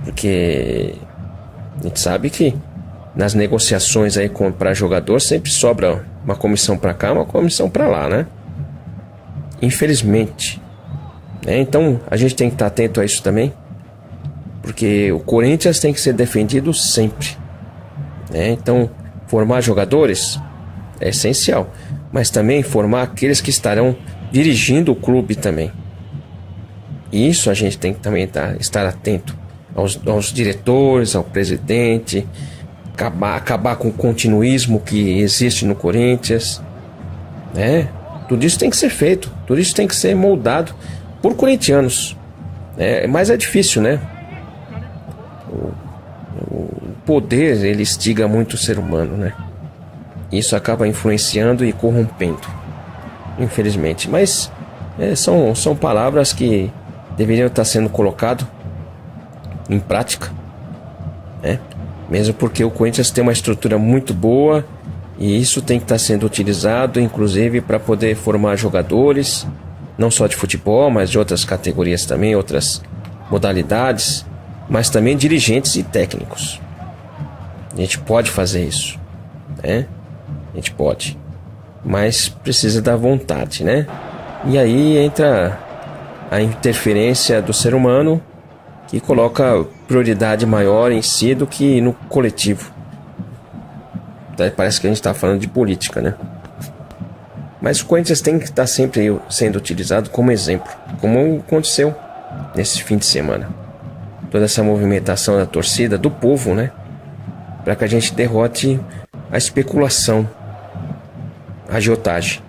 Porque a gente sabe que nas negociações aí para jogador sempre sobra uma comissão para cá, uma comissão para lá, né? Infelizmente, né? Então a gente tem que estar atento a isso também, porque o Corinthians tem que ser defendido sempre, né? Então formar jogadores é essencial, mas também formar aqueles que estarão dirigindo o clube também. E isso a gente tem que também estar atento aos diretores, ao presidente, acabar com o continuismo que existe no Corinthians, né? Tudo isso tem que ser feito, tudo isso tem que ser moldado por corintianos, né? Mas é difícil, né? O poder, ele instiga muito o ser humano, né? Isso acaba influenciando e corrompendo, infelizmente. Mas são palavras que deveriam estar sendo colocadas em prática, né? Mesmo porque o Corinthians tem uma estrutura muito boa e isso tem que estar sendo utilizado, inclusive, para poder formar jogadores, não só de futebol, mas de outras categorias também, outras modalidades, mas também dirigentes e técnicos. A gente pode fazer isso, né? A gente pode, mas precisa da vontade, né? E aí entra a interferência do ser humano, que coloca prioridade maior em si do que no coletivo. Parece que a gente está falando de política, né? Mas o Corinthians tem que estar sempre sendo utilizado como exemplo, como aconteceu nesse fim de semana. Toda essa movimentação da torcida, do povo, né? Para que a gente derrote a especulação, a agiotagem.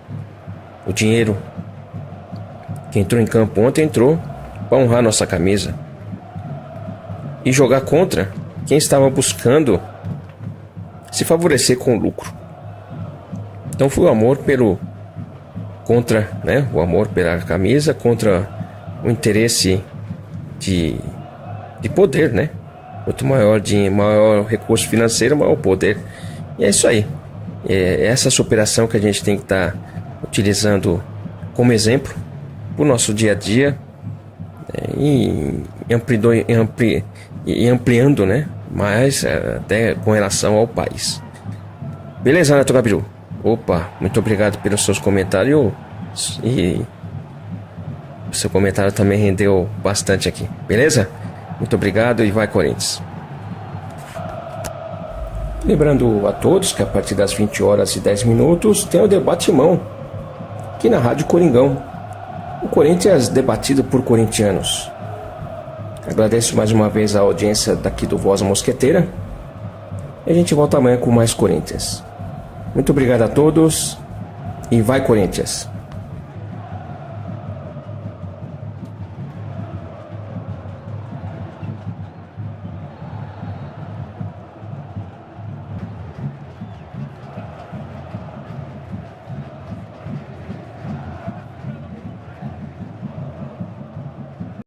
O dinheiro que entrou em campo ontem entrou para honrar nossa camisa e jogar contra quem estava buscando se favorecer com o lucro. Então foi o amor contra, né? O amor pela camisa contra o interesse de poder, né? Quanto maior recurso financeiro, maior o poder. E é isso aí. É essa superação que a gente tem que estar utilizando como exemplo para o nosso dia a dia, e ampliando, né? Mas até com relação ao país. Beleza, Neto Gabiru? Opa, muito obrigado pelos seus comentários. E o seu comentário também rendeu bastante aqui. Beleza? Muito obrigado e vai, Corinthians. Lembrando a todos que a partir das 20h10 tem o Debate Mão aqui na Rádio Coringão. O Corinthians debatido por corintianos. Agradeço mais uma vez a audiência daqui do Voz Mosqueteira. E a gente volta amanhã com mais Corinthians. Muito obrigado a todos e vai, Corinthians!